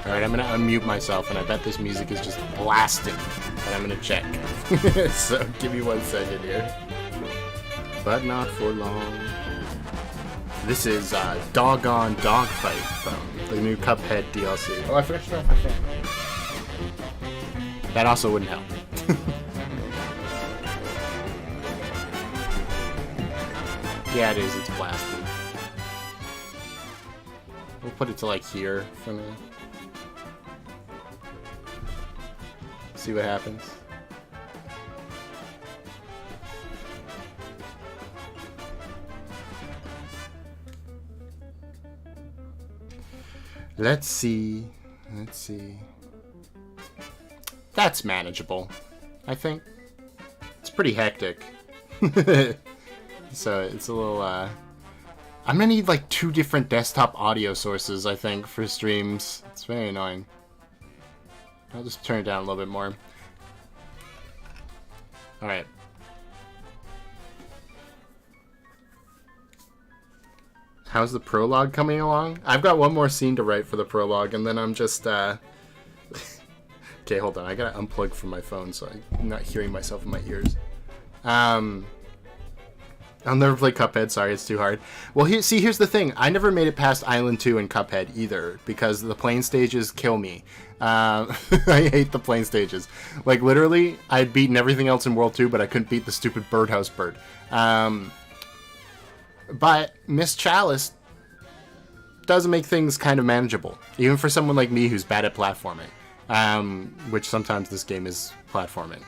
Alright, I'm gonna unmute myself, and I bet this music is just blasting. But I'm gonna check. So, give me 1 second here. But not for long. This is Doggone Dogfight from the new Cuphead DLC. Oh, I forgot to turn off my fan. That also wouldn't help. Yeah, it is. It's blasting. We'll put it to like here for now. See what happens. Let's see. Let's see. That's manageable, I think. It's pretty hectic. So it's a little, I'm gonna need like 2 different desktop audio sources, I think, for streams. It's very annoying. I'll just turn it down a little bit more. Alright. How's the prologue coming along? I've got 1 more scene to write for the prologue, and then I'm just, Okay, hold on. I gotta unplug from my phone so I'm not hearing myself in my ears. I'll never play Cuphead. Sorry, it's too hard. Well, here's the thing. I never made it past Island 2 in Cuphead either, because the plane stages kill me. I hate the plane stages. Like, literally, I had beaten everything else in World 2, but I couldn't beat the stupid birdhouse bird. But Miss Chalice does make things kind of manageable, even for someone like me who's bad at platforming, which sometimes this game is platforming.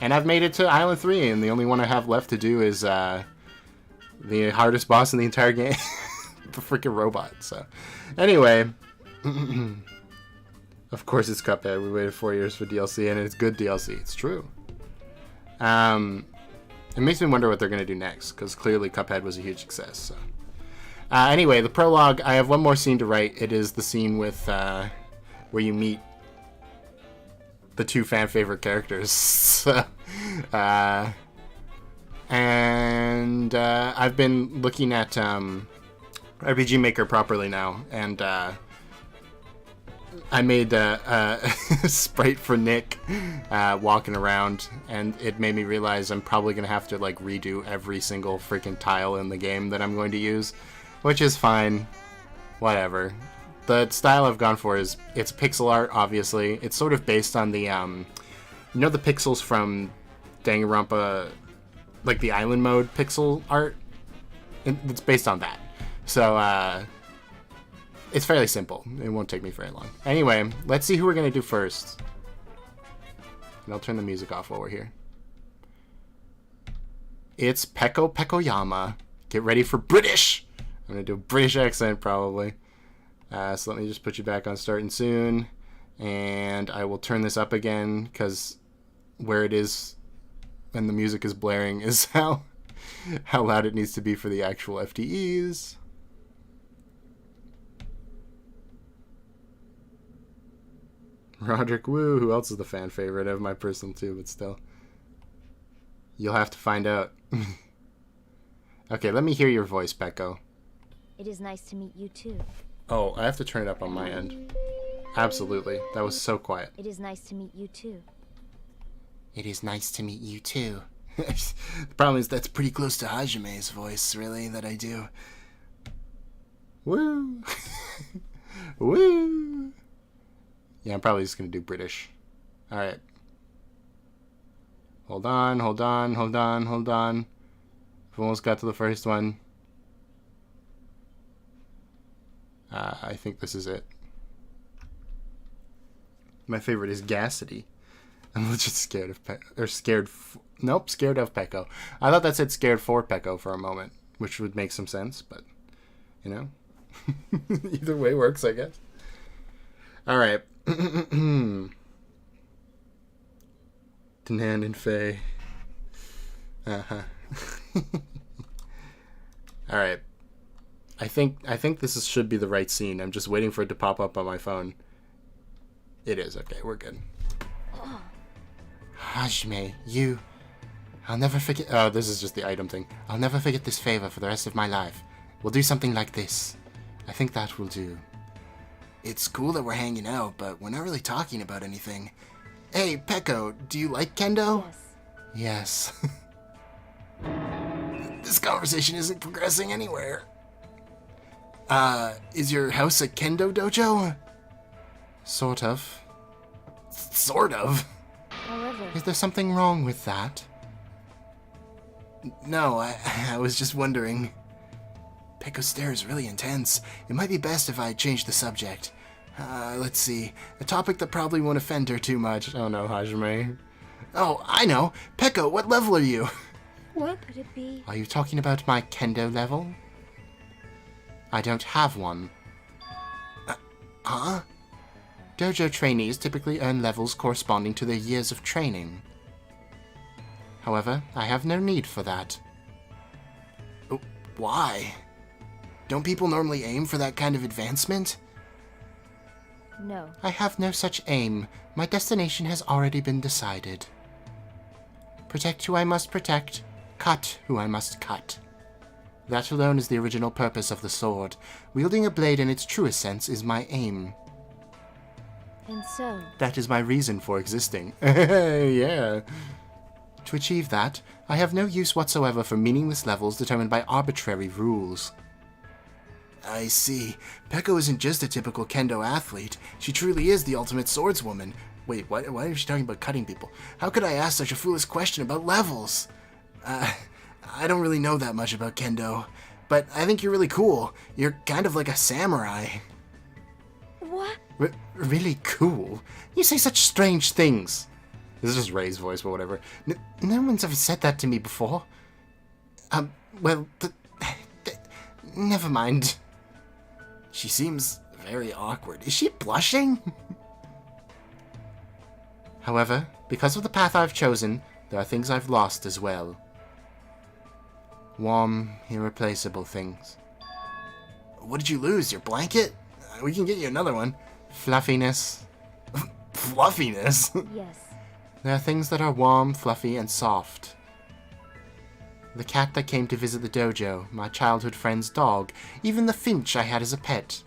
And I've made it to Island 3, and the only one I have left to do is the hardest boss in the entire game. The freaking robot. So, anyway. Of course it's Cuphead. We waited 4 years for DLC, and it's good DLC. It's true. It makes me wonder what they're going to do next, because clearly Cuphead was a huge success. So. Anyway, the prologue, I have 1 more scene to write. It is the scene with where you meet the 2 fan favorite characters. So, and I've been looking at RPG Maker properly now, and I made a sprite for Nick walking around, and it made me realize I'm probably gonna have to like redo every single freaking tile in the game that I'm going to use, which is fine. Whatever. The style I've gone for is, it's pixel art, obviously. It's sort of based on the, you know the pixels from Danganronpa, like the island mode pixel art? It's based on that. So, it's fairly simple. It won't take me very long. Anyway, let's see who we're going to do first. And I'll turn the music off while we're here. It's Peko Pekoyama. Get ready for British! I'm going to do a British accent, probably. So let me just put you back on starting soon, and I will turn this up again, because where it is when the music is blaring is how loud it needs to be for the actual FTEs. Roderick Wu, who else is the fan favorite? I have my personal too, but still. You'll have to find out. Okay, let me hear your voice, Peko. It is nice to meet you too. Oh, I have to turn it up on my end. Absolutely. That was so quiet. It is nice to meet you too. It is nice to meet you too. The problem is that's pretty close to Hajime's voice, really, that I do. Woo! Woo! Yeah, I'm probably just going to do British. Alright. Hold on, hold on, hold on, hold on. I've almost got to the first one. I think this is it. My favorite is Gassity. I'm legit scared of scared of Peko. I thought that said scared for Peko for a moment, which would make some sense, but, you know. Either way works, I guess. Alright. Danan and Faye. Uh-huh. Alright. I think should be the right scene. I'm just waiting for it to pop up on my phone. It is. Okay, we're good. Hajime, you... I'll never forget... Oh, this is just the item thing. I'll never forget this favor for the rest of my life. We'll do something like this. I think that will do. It's cool that we're hanging out, but we're not really talking about anything. Hey, Peko, do you like kendo? Yes. Yes. This conversation isn't progressing anywhere. Is your house a kendo dojo? Sort of. Sort of? However, Is there something wrong with that? No, I was just wondering. Peko's stare is really intense. It might be best if I change the subject. Let's see. A topic that probably won't offend her too much. Oh no, Hajime. Oh, I know. Peko, what level are you? what could it be? Are you talking about my kendo level? I don't have one. Huh? Dojo trainees typically earn levels corresponding to their years of training. However, I have no need for that. Why? Don't people normally aim for that kind of advancement? No. I have no such aim. My destination has already been decided. Protect who I must protect, cut who I must cut. That alone is the original purpose of the sword. Wielding a blade in its truest sense is my aim. And so, That is my reason for existing. Yeah. To achieve that, I have no use whatsoever for meaningless levels determined by arbitrary rules. I see. Peko isn't just a typical kendo athlete. She truly is the ultimate swordswoman. Wait, why is she talking about cutting people? How could I ask such a foolish question about levels? I don't really know that much about kendo, but I think you're really cool. You're kind of like a samurai. what? Really cool? You say such strange things. This is just Ray's voice, but whatever. No one's ever said that to me before. Well, never mind. She seems very awkward. Is she blushing? However, because of the path I've chosen, there are things I've lost as well. Warm, irreplaceable things. What did you lose? Your blanket? We can get you another one. Fluffiness. Fluffiness? Yes. There are things that are warm, fluffy, and soft. The cat that came to visit the dojo, my childhood friend's dog, even the finch I had as a pet.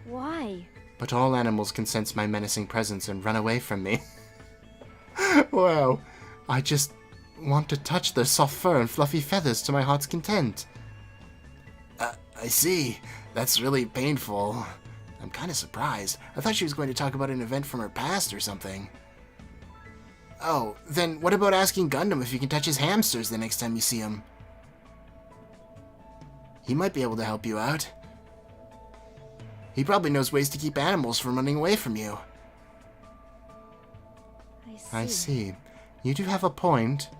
Why? But all animals can sense my menacing presence and run away from me. Wow. I just want to touch their soft fur and fluffy feathers to my heart's content. I see. That's really painful. I'm kind of surprised. I thought she was going to talk about an event from her past or something. Oh, then what about asking Gundam if you can touch his hamsters the next time you see him? He might be able to help you out. He probably knows ways to keep animals from running away from you. I see. You do have a point.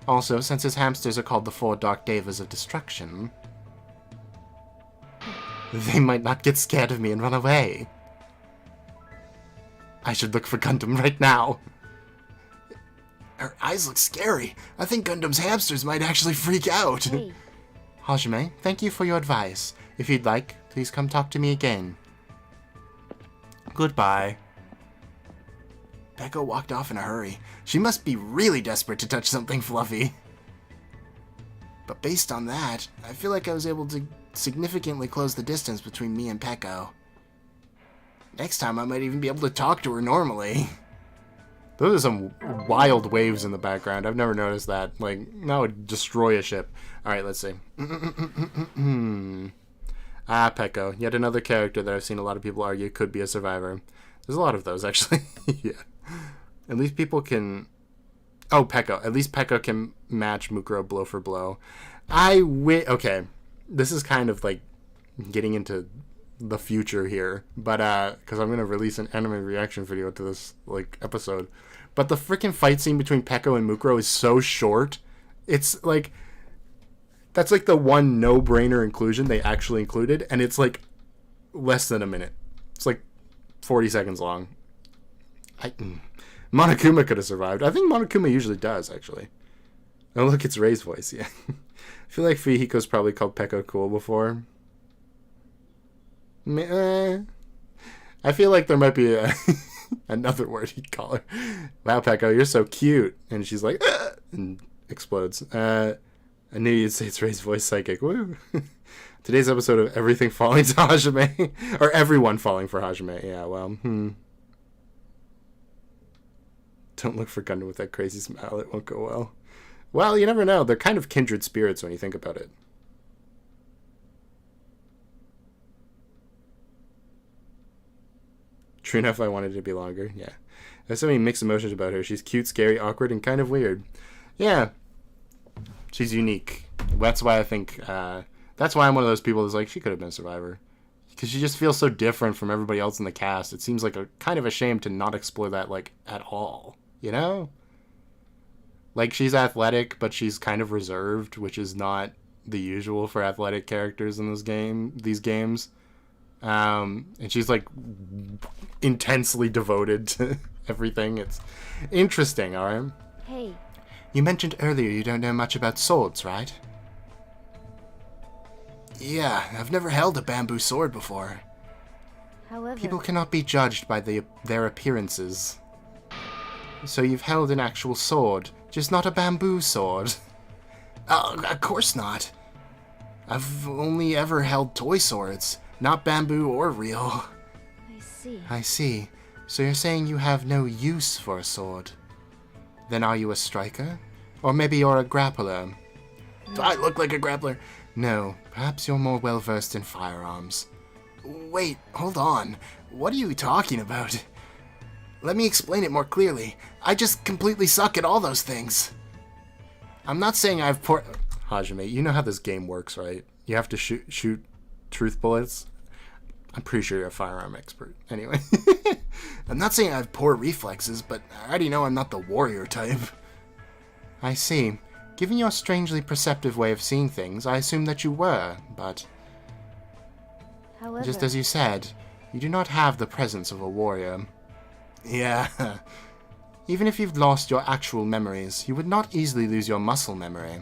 Also, since his hamsters are called the Four Dark Devas of Destruction, they might not get scared of me and run away. I should look for Gundam right now. Her eyes look scary. I think Gundam's hamsters might actually freak out. Hey, Hajime, thank you for your advice. If you'd like, please come talk to me again. Goodbye. Peko walked off in a hurry. She must be really desperate to touch something fluffy. But based on that, I feel like I was able to significantly close the distance between me and Peko. Next time I might even be able to talk to her normally. Those are some wild waves in the background. I've never noticed that. Like, that would destroy a ship. Alright, let's see. Peko. Yet another character that I've seen a lot of people argue could be a survivor. There's a lot of those, actually. Yeah. At least people can... Oh, Peko. At least Peko can match Mukuro blow for blow. Okay. This is kind of like getting into the future here. But, because I'm going to release an anime reaction video to this, like, episode. But the freaking fight scene between Peko and Mukuro is so short. It's, like... That's, like, the one no-brainer inclusion they actually included. And it's, like, less than a minute. It's, like, 40 seconds long. Monokuma could have survived. I think Monokuma usually does, actually. Oh, look, it's Ray's voice, yeah. I feel like Fihiko's probably called Peko cool before. I feel like there might be another word he'd call her. Wow, Peko, you're so cute. And she's like, and explodes. I knew you'd say it's Ray's voice psychic. Woo! Today's episode of Everything Falling to Hajime. Or Everyone Falling for Hajime. Yeah, well, Don't look for Gundam with that crazy smile. It won't go well. Well, you never know. They're kind of kindred spirits when you think about it. True enough, I wanted it to be longer. Yeah. There's so many mixed emotions about her. She's cute, scary, awkward, and kind of weird. Yeah. She's unique. That's why I think... that's why I'm one of those people that's like, she could have been a survivor. Because she just feels so different from everybody else in the cast. It seems like a kind of a shame to not explore that, like, at all. You know? Like, she's athletic, but she's kind of reserved, which is not the usual for athletic characters in these games. And she's, like, intensely devoted to everything. It's interesting, alright? Hey. You mentioned earlier you don't know much about swords, right? Yeah, I've never held a bamboo sword before. However... People cannot be judged by their appearances. So you've held an actual sword, just not a bamboo sword. Of course not. I've only ever held toy swords, not bamboo or real. I see. I see. So you're saying you have no use for a sword? Then are you a striker? Or maybe you're a grappler? Do I look like a grappler? No, perhaps you're more well-versed in firearms. Wait, hold on. What are you talking about? Let me explain it more clearly. I just completely suck at all those things. I'm not saying I've Hajime, you know how this game works, right? You have to shoot truth bullets. I'm pretty sure you're a firearm expert. Anyway. I'm not saying I have poor reflexes, but I already know I'm not the warrior type. I see. Given your strangely perceptive way of seeing things, I assumed that you were, but... However... Just as you said, you do not have the presence of a warrior. Yeah. Even if you've lost your actual memories, you would not easily lose your muscle memory.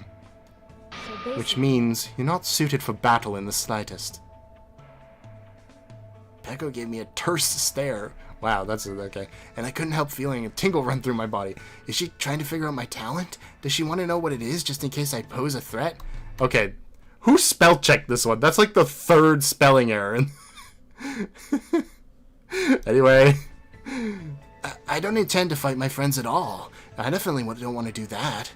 So which means you're not suited for battle in the slightest. Peko gave me a terse stare. Wow, that's okay. And I couldn't help feeling a tingle run through my body. Is she trying to figure out my talent? Does she want to know what it is just in case I pose a threat? Okay, who spell checked this one? That's like the third spelling error. Anyway, I don't intend to fight my friends at all. I definitely don't want to do that.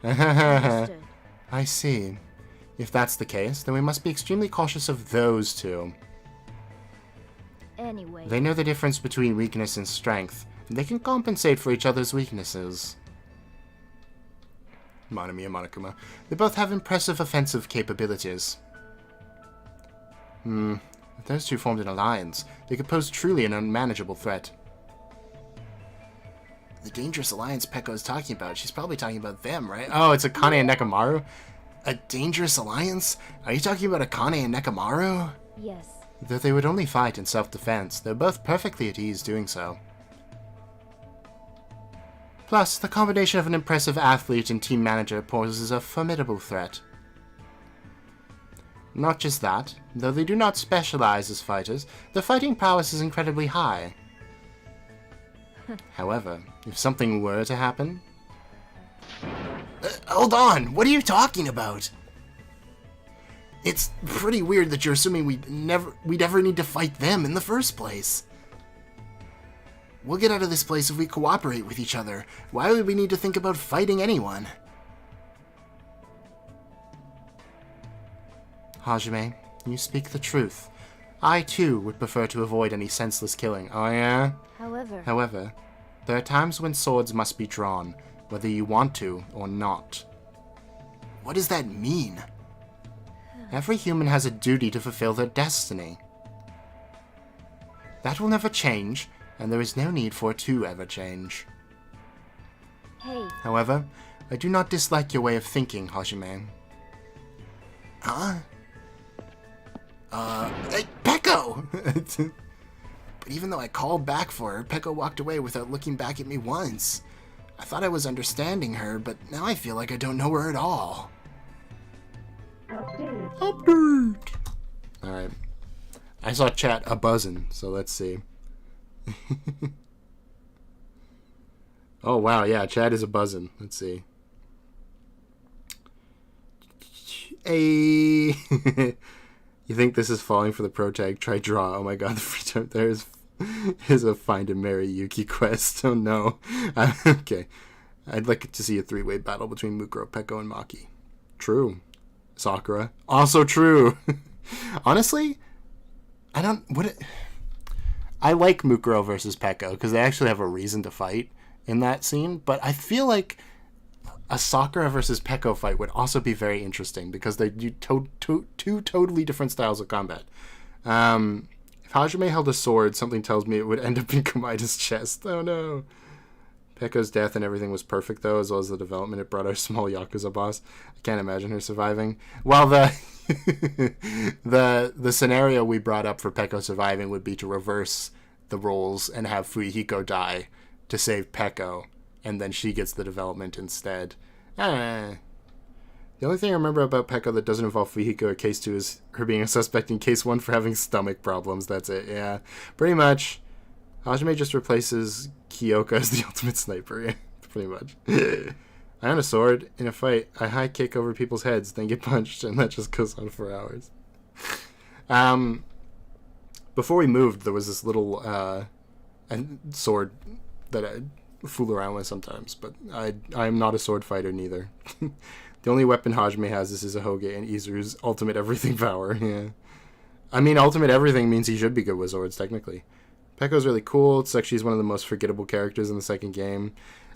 I see. If that's the case, then we must be extremely cautious of those two. Anyway. They know the difference between weakness and strength, and they can compensate for each other's weaknesses. Monami and Monokuma. They both have impressive offensive capabilities. If those two formed an alliance, they could pose truly an unmanageable threat. The dangerous alliance Peko is talking about, she's probably talking about them, right? Oh, it's Akane and Nekomaru? A dangerous alliance? Are you talking about Akane and Nekomaru? Yes. Though they would only fight in self-defense, they're both perfectly at ease doing so. Plus, the combination of an impressive athlete and team manager poses a formidable threat. Not just that, though they do not specialize as fighters, their fighting prowess is incredibly high. However, if something were to happen... hold on! What are you talking about? It's pretty weird that you're assuming we'd ever need to fight them in the first place. We'll get out of this place if we cooperate with each other. Why would we need to think about fighting anyone? Hajime, you speak the truth. I, too, would prefer to avoid any senseless killing. Oh, yeah? However, there are times when swords must be drawn, whether you want to or not. What does that mean? Every human has a duty to fulfill their destiny. That will never change, and there is no need for it to ever change. Hey. However, I do not dislike your way of thinking, Hajime. Huh? Hey, Peko! But even though I called back for her, Peko walked away without looking back at me once. I thought I was understanding her, but now I feel like I don't know her at all. Update! Alright. I saw chat a-buzzin', so let's see. Oh, wow, yeah, chat is a-buzzin'. Let's see. A. You think this is falling for the pro tag? Try draw. Oh my god, the free time there is a find and marry Yuki quest. Oh no. Okay. I'd like to see a 3-way battle between Mukuro, Peko, and Maki. True. Sakura. Also true. Honestly, I like Mukuro versus Peko because they actually have a reason to fight in that scene, but I feel like a Sakura versus Peko fight would also be very interesting because they do two totally different styles of combat. If Hajime held a sword, something tells me it would end up in Kamaida's chest. Oh no. Peko's death and everything was perfect, though, as well as the development it brought our small Yakuza boss. I can't imagine her surviving. Well, the scenario we brought up for Peko surviving would be to reverse the roles and have Fuyuhiko die to save Peko, and then she gets the development instead. The only thing I remember about Peko that doesn't involve Fuyuhiko or Case 2 is her being a suspect in Case 1 for having stomach problems. That's it, yeah. Pretty much. Hajime just replaces Kyoka as the ultimate sniper, yeah, pretty much. I own a sword. In a fight, I high kick over people's heads, then get punched, and that just goes on for hours. Before we moved, there was this little sword that I fool around with sometimes, but I'm not a sword fighter neither. The only weapon Hajime has is his Ahoge and Izuru's ultimate everything power, yeah. I mean, ultimate everything means he should be good with swords, technically. Peko's really cool. It's like she's one of the most forgettable characters in the second game.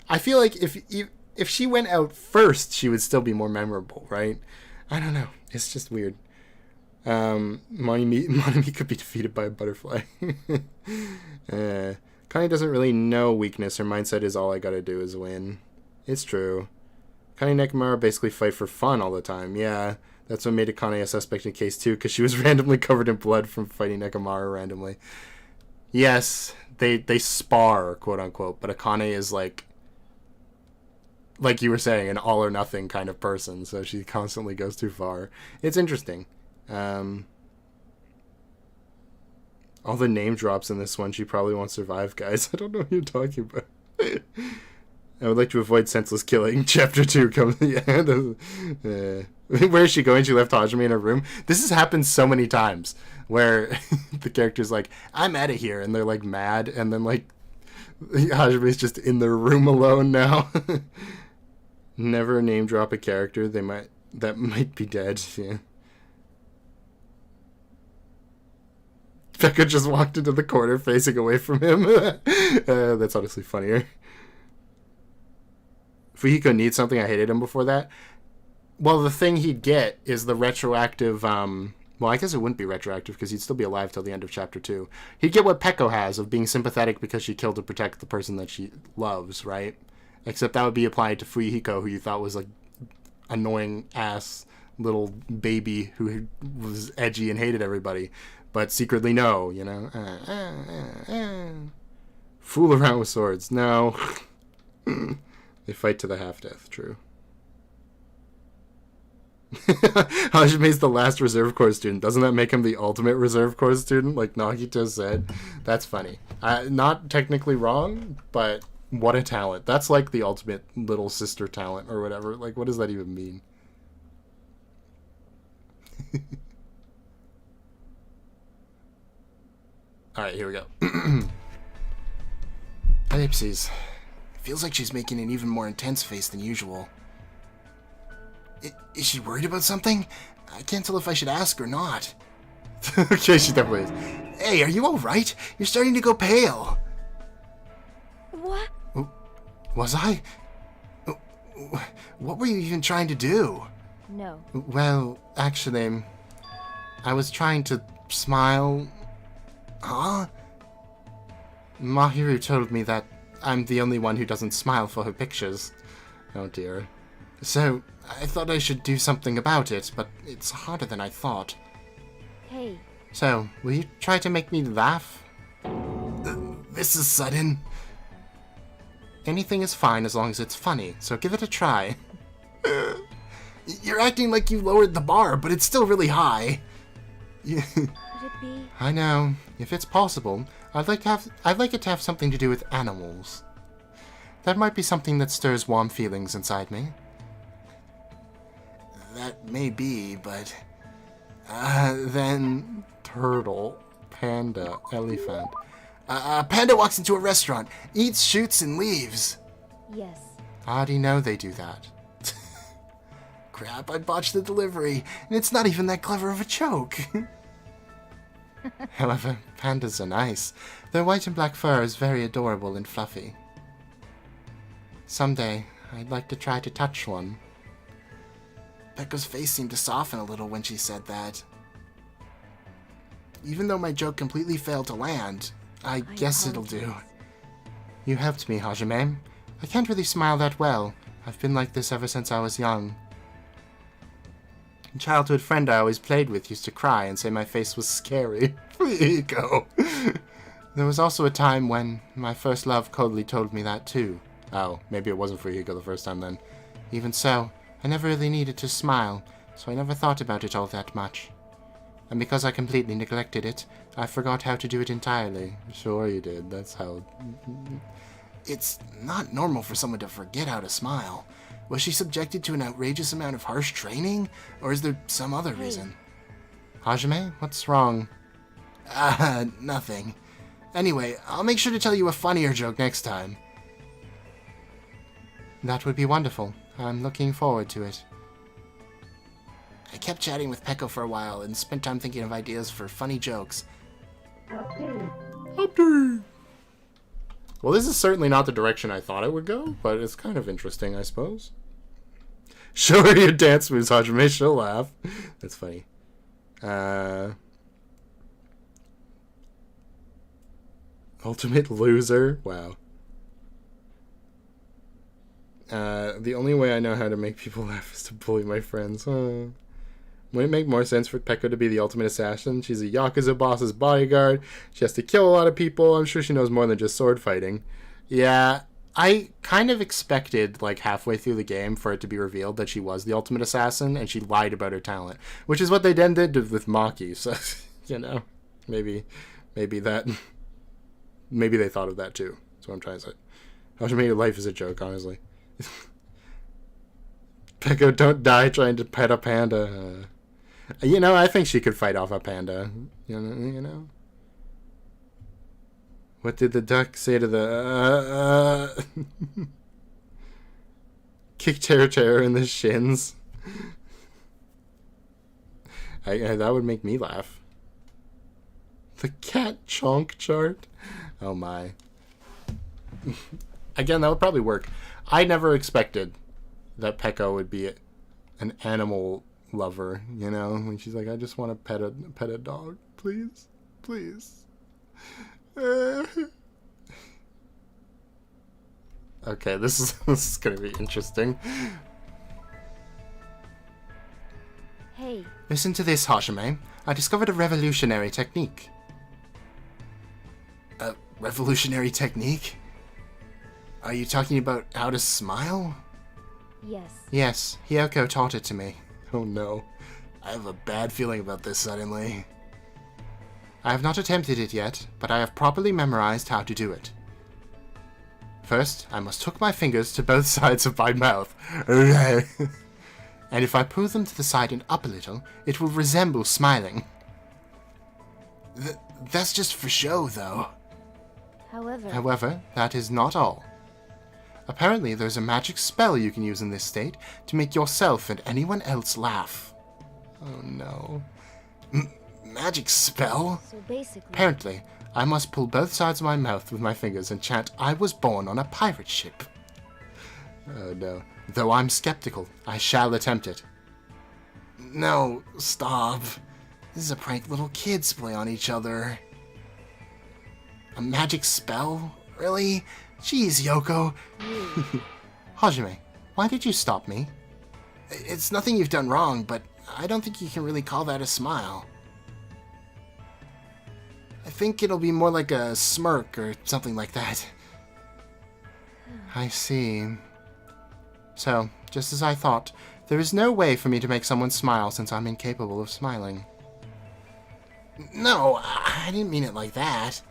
I feel like if she went out first, she would still be more memorable, right? I don't know. It's just weird. Monimi could be defeated by a butterfly. Connie doesn't really know weakness. Her mindset is all I gotta do is win. It's true. Connie and Nekomura basically fight for fun all the time. Yeah, that's what made Akane a suspect in Case 2, because she was randomly covered in blood from fighting Nekomura randomly. Yes, they spar, quote unquote, but Akane is like you were saying, an all or nothing kind of person, so she constantly goes too far. It's interesting. All the name drops in this one, she probably won't survive, guys. I don't know what you're talking about. I would like to avoid senseless killing. Chapter 2 comes. Yeah, where is she going? She left Hajime in her room. This has happened so many times where the character's like, I'm out of here, and they're like mad, and then like Hajime's just in their room alone now. Never name drop a character that might be dead. Yeah. Becca just walked into the corner facing away from him. That's honestly funnier. Fuyuhiko needs something. I hated him before that. Well, the thing he'd get is the retroactive... well, I guess it wouldn't be retroactive because he'd still be alive till the end of Chapter 2. He'd get what Peko has of being sympathetic because she killed to protect the person that she loves, right? Except that would be applied to Fuyuhiko, who you thought was like annoying-ass little baby who was edgy and hated everybody. But secretly no, you know? Fool around with swords. No. They fight to the half-death, true. Hajime's the last Reserve Corps student. Doesn't that make him the ultimate Reserve Corps student, like Nagito said? That's funny. Not technically wrong, but what a talent. That's like the ultimate little sister talent or whatever. Like, what does that even mean? Alright, here we go. Ellipses. Feels like she's making an even more intense face than usual. Is she worried about something? I can't tell if I should ask or not. Okay, she definitely is. Hey, are you alright? You're starting to go pale. What? Was I? What were you even trying to do? No. Well, actually, I was trying to smile. Huh? Mahiru told me that I'm the only one who doesn't smile for her pictures. Oh dear. So, I thought I should do something about it, but it's harder than I thought. Hey. So, will you try to make me laugh? This is sudden. Anything is fine as long as it's funny, so give it a try. You're acting like you lowered the bar, but it's still really high. Could it be? I know. If it's possible, I'd like it to have something to do with animals. That might be something that stirs warm feelings inside me. that may be, but... then... Turtle. Panda. Elephant. Panda walks into a restaurant, eats, shoots, and leaves. Yes. I already know they do that. Crap, I botched the delivery, and it's not even that clever of a joke. However, pandas are nice. Their white and black fur is very adorable and fluffy. Someday, I'd like to try to touch one. Becca's face seemed to soften a little when she said that. Even though my joke completely failed to land, I guess it'll do. You helped me, Hajime. I can't really smile that well. I've been like this ever since I was young. A childhood friend I always played with used to cry and say my face was scary. Ego. There was also a time when my first love coldly told me that too. Oh, maybe it wasn't for Ego the first time then. Even so, I never really needed to smile, so I never thought about it all that much. And because I completely neglected it, I forgot how to do it entirely. Sure you did, that's how... It's not normal for someone to forget how to smile. Was she subjected to an outrageous amount of harsh training? Or is there some other reason? Hajime, what's wrong? Nothing. Anyway, I'll make sure to tell you a funnier joke next time. That would be wonderful. I'm looking forward to it. I kept chatting with Peko for a while and spent time thinking of ideas for funny jokes. Update! Well, this is certainly not the direction I thought it would go, but it's kind of interesting, I suppose. Show her your dance moves, Hajime. She'll laugh. That's funny. Ultimate loser? Wow. The only way I know how to make people laugh is to bully my friends. Wouldn't it make more sense for Peko to be the ultimate assassin? She's a Yakuza boss's bodyguard. She has to kill a lot of people. I'm sure she knows more than just sword fighting. Yeah, I kind of expected, like, halfway through the game for it to be revealed that she was the ultimate assassin, and she lied about her talent. Which is what they then did with Maki, so, you know, maybe that... Maybe they thought of that, too. That's what I'm trying to say. Hajime, your life is a joke, honestly. Peko, don't die trying to pet a panda. You know, I think she could fight off a panda. You know? What did the duck say to the... Kick Terror in the shins. That would make me laugh. The cat chonk chart? Oh my. Again, that would probably work. I never expected that Peko would be an animal lover, you know? When she's like, I just want to pet a dog. Please? Please. Okay, this is gonna be interesting. Hey. Listen to this, Hajime. I discovered a revolutionary technique. A revolutionary technique? Are you talking about how to smile? Yes. Yes, Hyoko taught it to me. Oh no. I have a bad feeling about this suddenly. I have not attempted it yet, but I have properly memorized how to do it. First, I must hook my fingers to both sides of my mouth. And if I pull them to the side and up a little, it will resemble smiling. That's just for show, though. However, that is not all. Apparently, there's a magic spell you can use in this state to make yourself and anyone else laugh. Oh no. Magic spell? So basically... Apparently, I must pull both sides of my mouth with my fingers and chant, I was born on a pirate ship. Oh no. Though I'm skeptical, I shall attempt it. No, stop. This is a prank little kids play on each other. A magic spell? Really? Jeez, Yoko. Hajime, why did you stop me? It's nothing you've done wrong, but I don't think you can really call that a smile. I think it'll be more like a smirk or something like that. I see. So, just as I thought, there is no way for me to make someone smile since I'm incapable of smiling. No, I didn't mean it like that.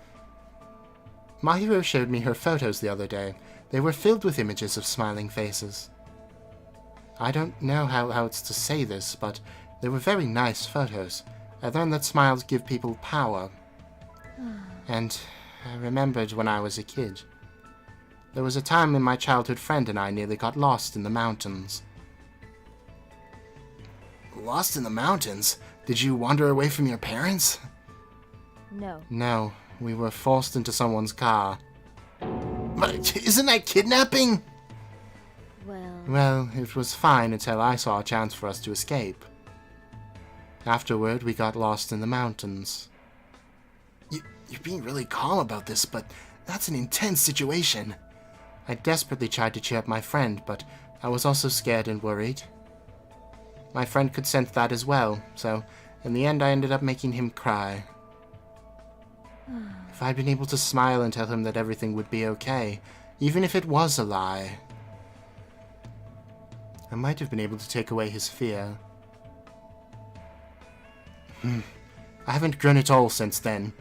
Mahiro showed me her photos the other day. They were filled with images of smiling faces. I don't know how it's to say this, but they were very nice photos. I learned that smiles give people power. And I remembered when I was a kid. There was a time when my childhood friend and I nearly got lost in the mountains. Lost in the mountains? Did you wander away from your parents? No. No, we were forced into someone's car. But isn't that kidnapping? Well, it was fine until I saw a chance for us to escape. Afterward, we got lost in the mountains. You're being really calm about this, but that's an intense situation. I desperately tried to cheer up my friend, but I was also scared and worried. My friend could sense that as well, so in the end I ended up making him cry. If I'd been able to smile and tell him that everything would be okay, even if it was a lie, I might have been able to take away his fear. I haven't grown at all since then.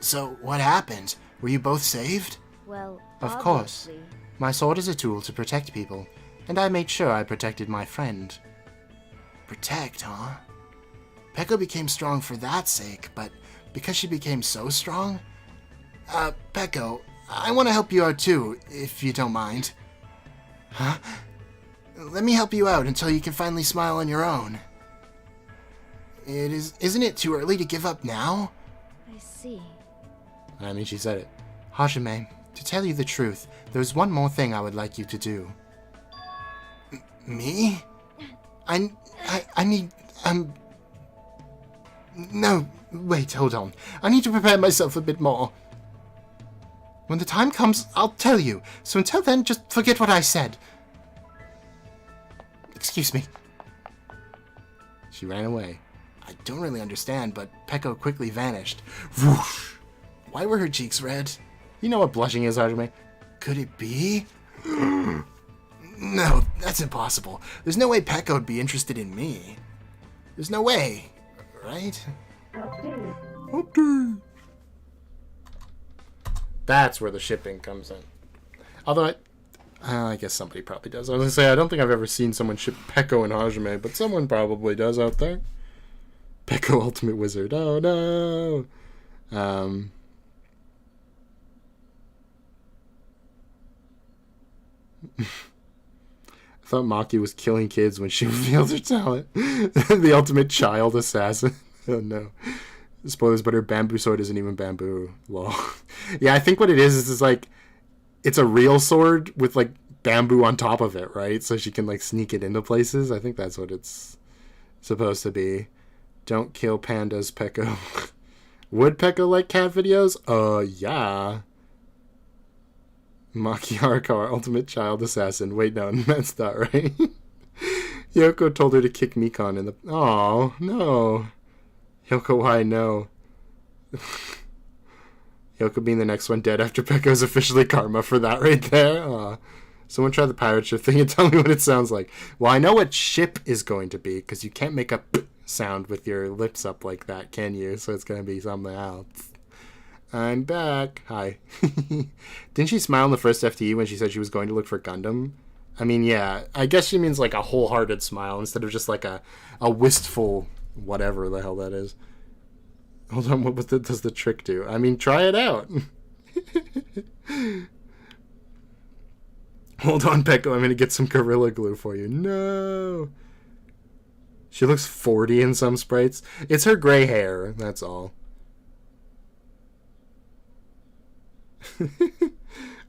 So, what happened? Were you both saved? Well, of course. My sword is a tool to protect people, and I made sure I protected my friend. Protect, huh? Peko became strong for that sake, but because she became so strong? Peko, I want to help you out too, if you don't mind. Huh? Let me help you out until you can finally smile on your own. Isn't it too early to give up now? I see. I mean, she said it. Hajime, to tell you the truth, there's one more thing I would like you to do. Me? I need, No, wait, hold on. I need to prepare myself a bit more. When the time comes, I'll tell you. So until then, just forget what I said. Excuse me. She ran away. I don't really understand, but Peko quickly vanished. Whoosh! Why were her cheeks red? You know what blushing is, Hajime? Could it be? No, that's impossible. There's no way Peko would be interested in me. There's no way, right? Update. That's where the shipping comes in. Although I guess somebody probably does. I was gonna say, I don't think I've ever seen someone ship Peko and Hajime, but someone probably does out there. Peko Ultimate Wizard. Oh no! I thought Maki was killing kids when she revealed her talent. The ultimate child assassin. Oh no. Spoilers, but her bamboo sword isn't even bamboo. Lol. Yeah, I think what it is like, it's a real sword with like bamboo on top of it, right? So she can like sneak it into places. I think that's what it's supposed to be. Don't kill pandas, Peko. Would Peko like cat videos? Yeah. Maki Harukawa, ultimate child assassin. Wait, no, that's not right. Yoko told her to kick Mikon in the... Oh, no. Yoko, why no? Yoko being the next one dead after Peko's officially karma for that right there. Aw. Someone try the pirate ship thing and tell me what it sounds like. Well, I know what ship is going to be, because you can't make a p sound with your lips up like that, can you? So it's going to be something else. I'm back. Hi. Didn't she smile in the first FTE when she said she was going to look for Gundam? I mean, yeah. I guess she means like a wholehearted smile instead of just like a wistful whatever the hell that is. Hold on, what does the trick do? I mean, try it out. Hold on, Peko. I'm going to get some Gorilla Glue for you. No. She looks 40 in some sprites. It's her gray hair. That's all.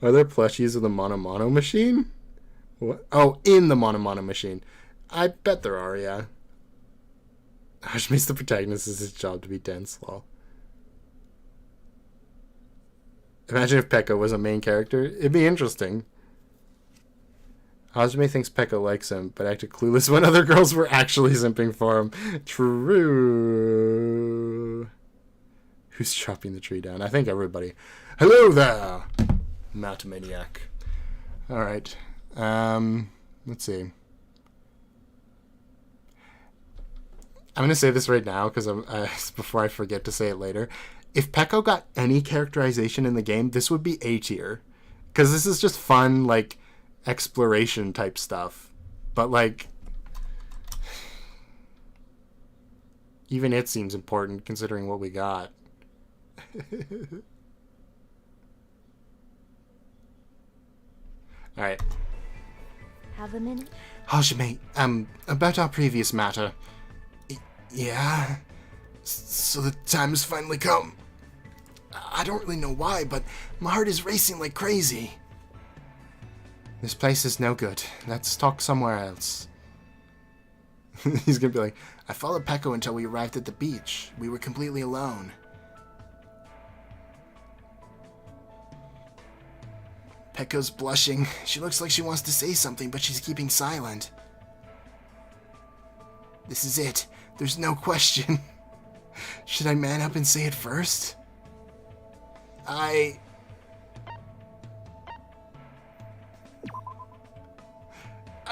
Are there plushies of the Mono machine? What? Oh, in the Mono machine. I bet there are, yeah. Hashime's the protagonist. It's his job to be dense, lol. Imagine if Peko was a main character. It'd be interesting. Hajime thinks Peko likes him, but acted clueless when other girls were actually simping for him. True. Who's chopping the tree down? I think everybody. Hello there, Matamaniac. Alright. Let's see. I'm going to say this right now, because before I forget to say it later. If Peko got any characterization in the game, this would be A tier. Because this is just fun, like, exploration type stuff. But, like, even it seems important considering what we got. Alright. Have a minute? Hajime, about our previous matter. Yeah? So the time has finally come. I don't really know why, but my heart is racing like crazy. This place is no good. Let's talk somewhere else. He's gonna be like, I followed Peko until we arrived at the beach. We were completely alone. Peko's blushing. She looks like she wants to say something, but she's keeping silent. This is it. There's no question. Should I man up and say it first? I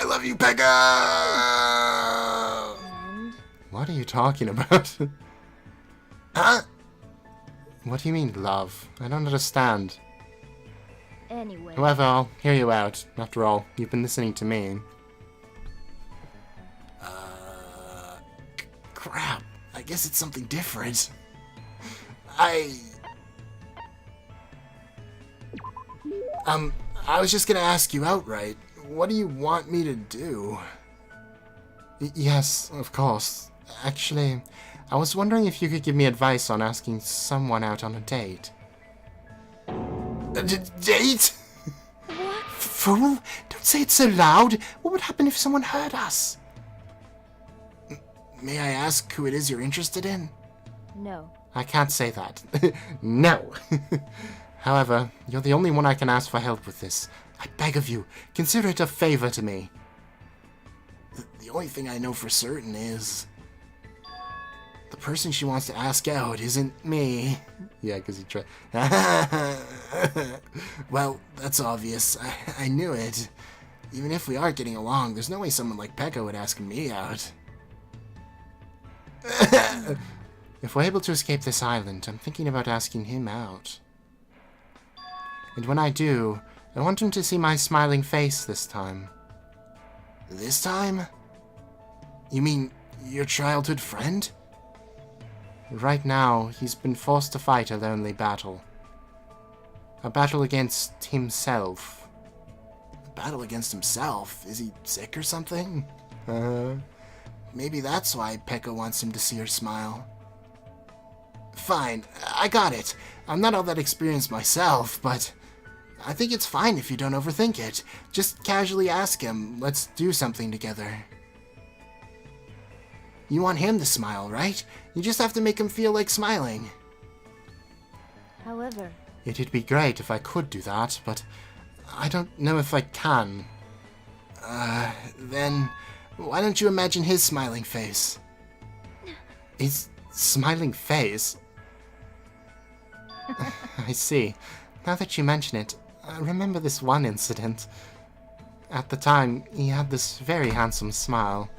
love you, Peko! And What are you talking about? Huh? What do you mean, love? I don't understand. anyway, However, I'll hear you out. After all, you've been listening to me. Crap. I guess it's something different. I was just gonna ask you outright. What do you want me to do? Yes, of course. Actually, I was wondering if you could give me advice on asking someone out on a date. A date? what? Fool! Don't say it so loud! What would happen if someone heard us? May I ask who it is you're interested in? No. I can't say that. No! However, you're the only one I can ask for help with this. I beg of you, consider it a favor to me. The only thing I know for certain is the person she wants to ask out isn't me. Yeah, because he tried. Well, that's obvious. I knew it. Even if we are getting along, there's no way someone like Peko would ask me out. If we're able to escape this island, I'm thinking about asking him out. And when I do, I want him to see my smiling face this time. This time? You mean your childhood friend? Right now, he's been forced to fight a lonely battle. A battle against himself. A battle against himself? Is he sick or something? Maybe that's why Peko wants him to see her smile. Fine, I got it. I'm not all that experienced myself, but I think it's fine if you don't overthink it. Just casually ask him, let's do something together. You want him to smile, right? You just have to make him feel like smiling. However, It'd be great if I could do that, but I don't know if I can. Then why don't you imagine his smiling face? His smiling face? I see. Now that you mention it, I remember this one incident. At the time, he had this very handsome smile.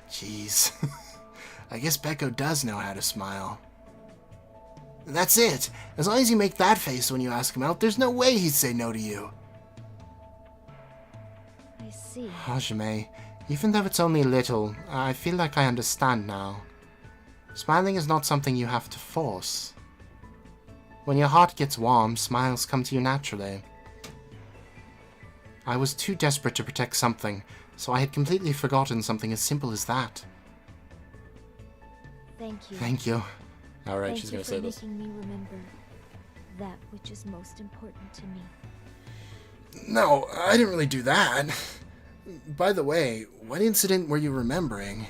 Jeez. I guess Peko does know how to smile. That's it. As long as you make that face when you ask him out, there's no way he'd say no to you. I see. Hajime, even though it's only a little, I feel like I understand now. Smiling is not something you have to force. When your heart gets warm, smiles come to you naturally. I was too desperate to protect something, so I had completely forgotten something as simple as that. Thank you. Thank you. Alright, Thank she's you gonna for say this. making me remember that which is most important to me. No, I didn't really do that. By the way, what incident were you remembering?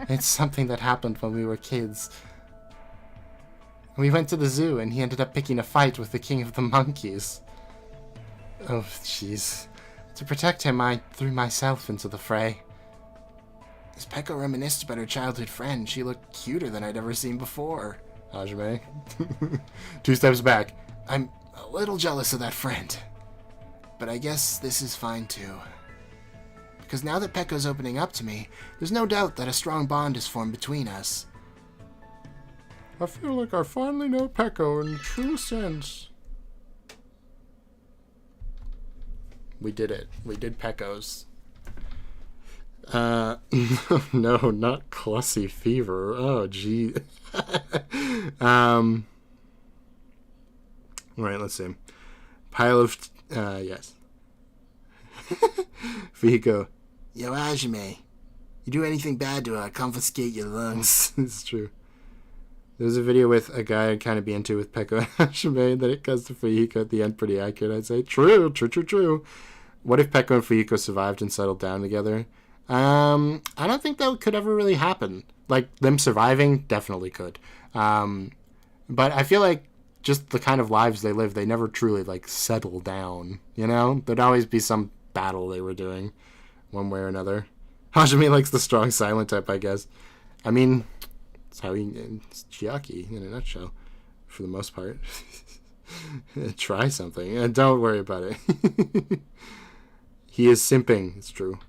It's something that happened when we were kids. We went to the zoo and he ended up picking a fight with the king of the monkeys. Oh, jeez. To protect him, I threw myself into the fray. As Peko reminisced about her childhood friend, she looked cuter than I'd ever seen before. Hajime. 2 steps back. I'm a little jealous of that friend. But I guess this is fine too. Because now that Peko's opening up to me, there's no doubt that a strong bond is formed between us. I feel like I finally know Peko in true sense. We did it. We did Peko's. No, not Clussy Fever. Oh, gee. um, right, let's see. Pile of, yes. Fihiko. Yo, Hajime. You do anything bad to confiscate your lungs. It's true. There's a video with a guy I'd kind of be into with Peko and Hajime, that it comes to Fihiko at the end pretty accurate, I'd say. True. What if Peko and Fihiko survived and settled down together? I don't think that could ever really happen. Like, them surviving definitely could. But I feel like just the kind of lives they live, they never truly, like, settle down, you know? There'd always be some battle they were doing, one way or another. Hajime likes the strong silent type, I guess. I mean, it's how it's Chiaki, in a nutshell, for the most part. Try something, and don't worry about it. He is simping, it's true.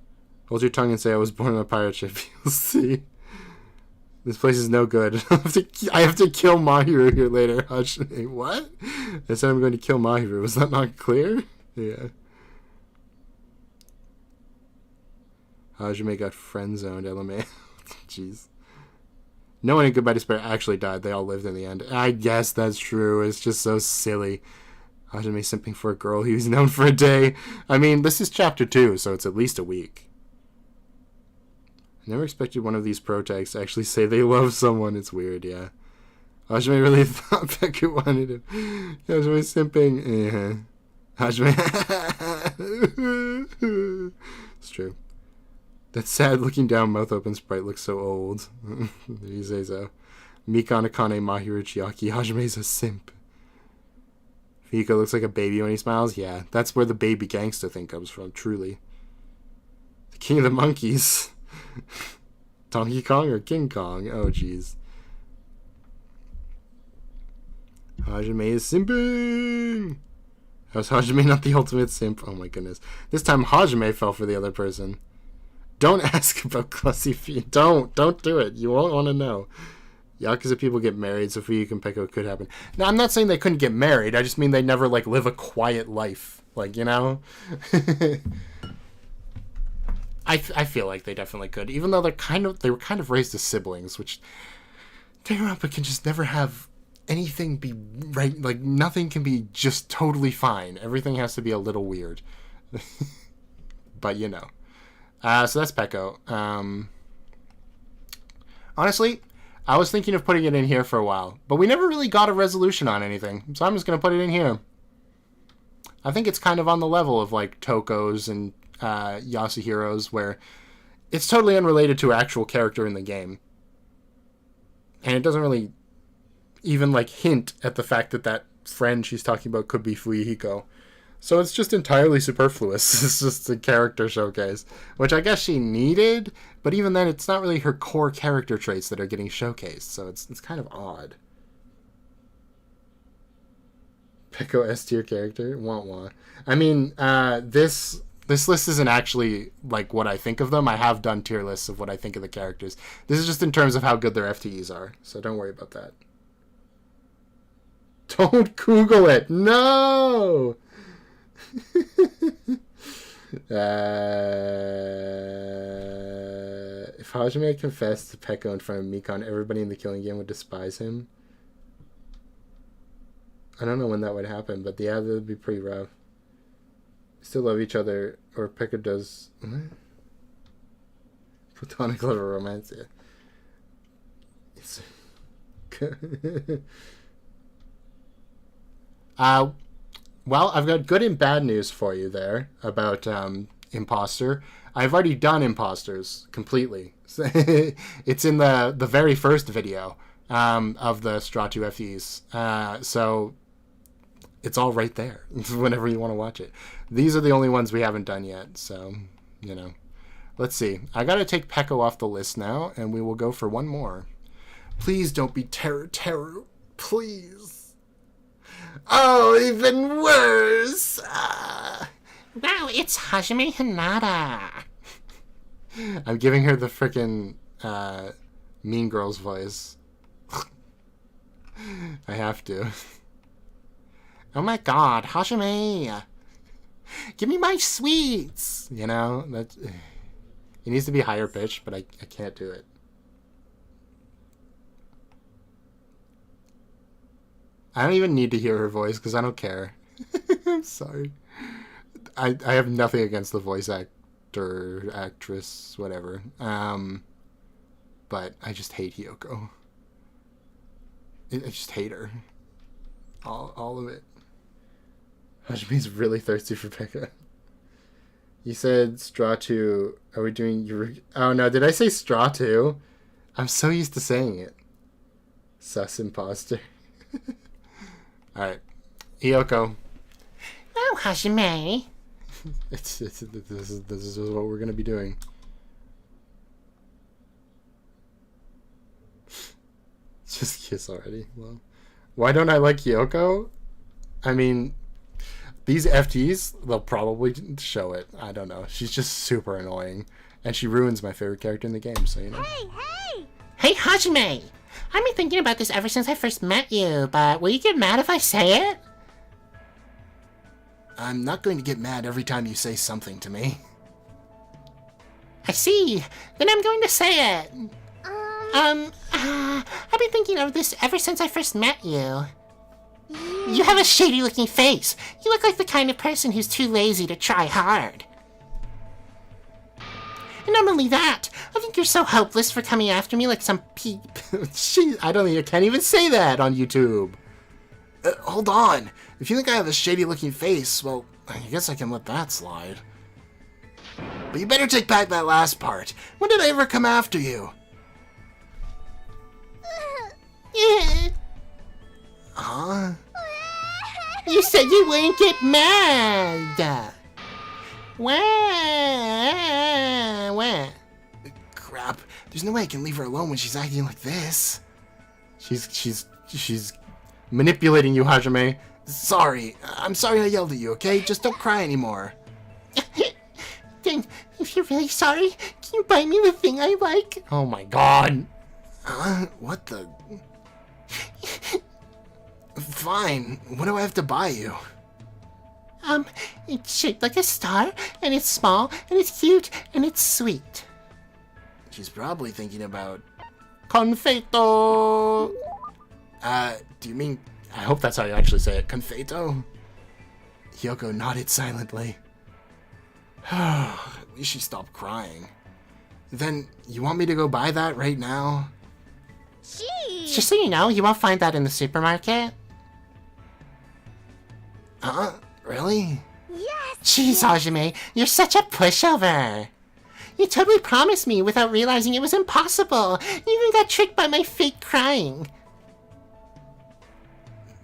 Hold your tongue and say I was born on a pirate ship. You'll see. This place is no good. I have to kill Mahiru here later. Hajime, what? I said I'm going to kill Mahiru. Was that not clear? Yeah. Hajime got friend-zoned, LMA. Jeez. No one in Goodbye Despair actually died. They all lived in the end. I guess that's true. It's just so silly. Hajime simping for a girl he was known for a day. I mean, this is chapter 2, so it's at least a week. I never expected one of these protags to actually say they love someone. It's weird, yeah. Hajime really thought Peku wanted him. Hajime simping. Hajime. It's true. That sad looking down, mouth open sprite looks so old. You say so. Mikon Akane Mahiru Chiaki. Hajime's a simp. Fihiko looks like a baby when he smiles. Yeah, that's where the baby gangster thing comes from, truly. The king of the monkeys. Donkey Kong or King Kong? Oh, jeez. Hajime is simping! How's Hajime not the ultimate simp? Oh my goodness. This time Hajime fell for the other person. Don't ask about Clussy Feet. Don't do it. You won't want to know. Yakuza people get married, so Fuyuki and Peko could happen. Now, I'm not saying they couldn't get married. I just mean they never, like, live a quiet life. Like, you know? I feel like they definitely could. Even though they were kind of raised as siblings, which Danganronpa can just never have anything be right. Like, nothing can be just totally fine. Everything has to be a little weird. But, you know. So that's Peko. Honestly, I was thinking of putting it in here for a while, but we never really got a resolution on anything, so I'm just going to put it in here. I think it's kind of on the level of, like, Toko's and Yasuhiro's, where it's totally unrelated to an actual character in the game. And it doesn't really even, like, hint at the fact that that friend she's talking about could be Fuyuhiko. So it's just entirely superfluous. It's just a character showcase, which I guess she needed, but even then, it's not really her core character traits that are getting showcased, so it's kind of odd. Peko S tier character? Wah. I mean, this list isn't actually, like, what I think of them. I have done tier lists of what I think of the characters. This is just in terms of how good their FTEs are, so don't worry about that. Don't Google it! No! If Hajime confessed to Peko in front of Mikon, everybody in the Killing Game would despise him. I don't know when that would happen, but yeah, that would be pretty rough. Still love each other, or Peko does... What? Platonic love or romance, yeah. It's... Well, I've got good and bad news for you there about Imposter. I've already done Imposters completely. It's in the very first video of the Stratu FEs. So it's all right there whenever you want to watch it. These are the only ones we haven't done yet. So, you know. Let's see. I got to take Peko off the list now, and we will go for one more. Please don't be Teru. Please. Oh, even worse! Wow, it's Hajime Hinata! I'm giving her the frickin' Mean Girls voice. I have to. Oh my god, Hajime! Give me my sweets! You know? That's... It needs to be higher pitched, but I can't do it. I don't even need to hear her voice because I don't care. I'm sorry. I have nothing against the voice actor, actress, whatever. But I just hate Hiyoko. I just hate her. All of it. Hajime's really thirsty for Pekka. You said straw 2. Are we doing your... Oh no, did I say straw 2? I'm so used to saying it. Sus imposter. Alright. Hiyoko. Oh, Hajime. This is what we're gonna be doing. Just kiss already. Well, why don't I like Hiyoko? I mean, these FTEs, they'll probably show it. I don't know. She's just super annoying, and she ruins my favorite character in the game. So you know. Hey, Hajime. I've been thinking about this ever since I first met you, but will you get mad if I say it? I'm not going to get mad every time you say something to me. I see. Then I'm going to say it. I've been thinking of this ever since I first met you. You have a shady-looking face. You look like the kind of person who's too lazy to try hard. And not only that, I think you're so hopeless for coming after me like some peep. I can't even say that on YouTube. Hold on. If you think I have a shady-looking face, well, I guess I can let that slide. But you better take back that last part. When did I ever come after you? Huh? You said you wouldn't get mad. What? Crap. There's no way I can leave her alone when she's acting like this. She's manipulating you, Hajime. Sorry. I'm sorry I yelled at you, okay? Just don't cry anymore. Then, if you're really sorry, can you buy me the thing I like? Oh my god. What the... Fine. What do I have to buy you? It's shaped like a star, and it's small, and it's cute, and it's sweet. She's probably thinking about... Confeito! Do you mean... I hope that's how you actually say it. Confeito? Hiyoko nodded silently. At least she stopped crying. Then, you want me to go buy that right now? Jeez. Just so you know, you won't find that in the supermarket. Huh? Really? Yes. Jeez, Hajime, you're such a pushover. You totally promised me without realizing it was impossible. You even got tricked by my fake crying.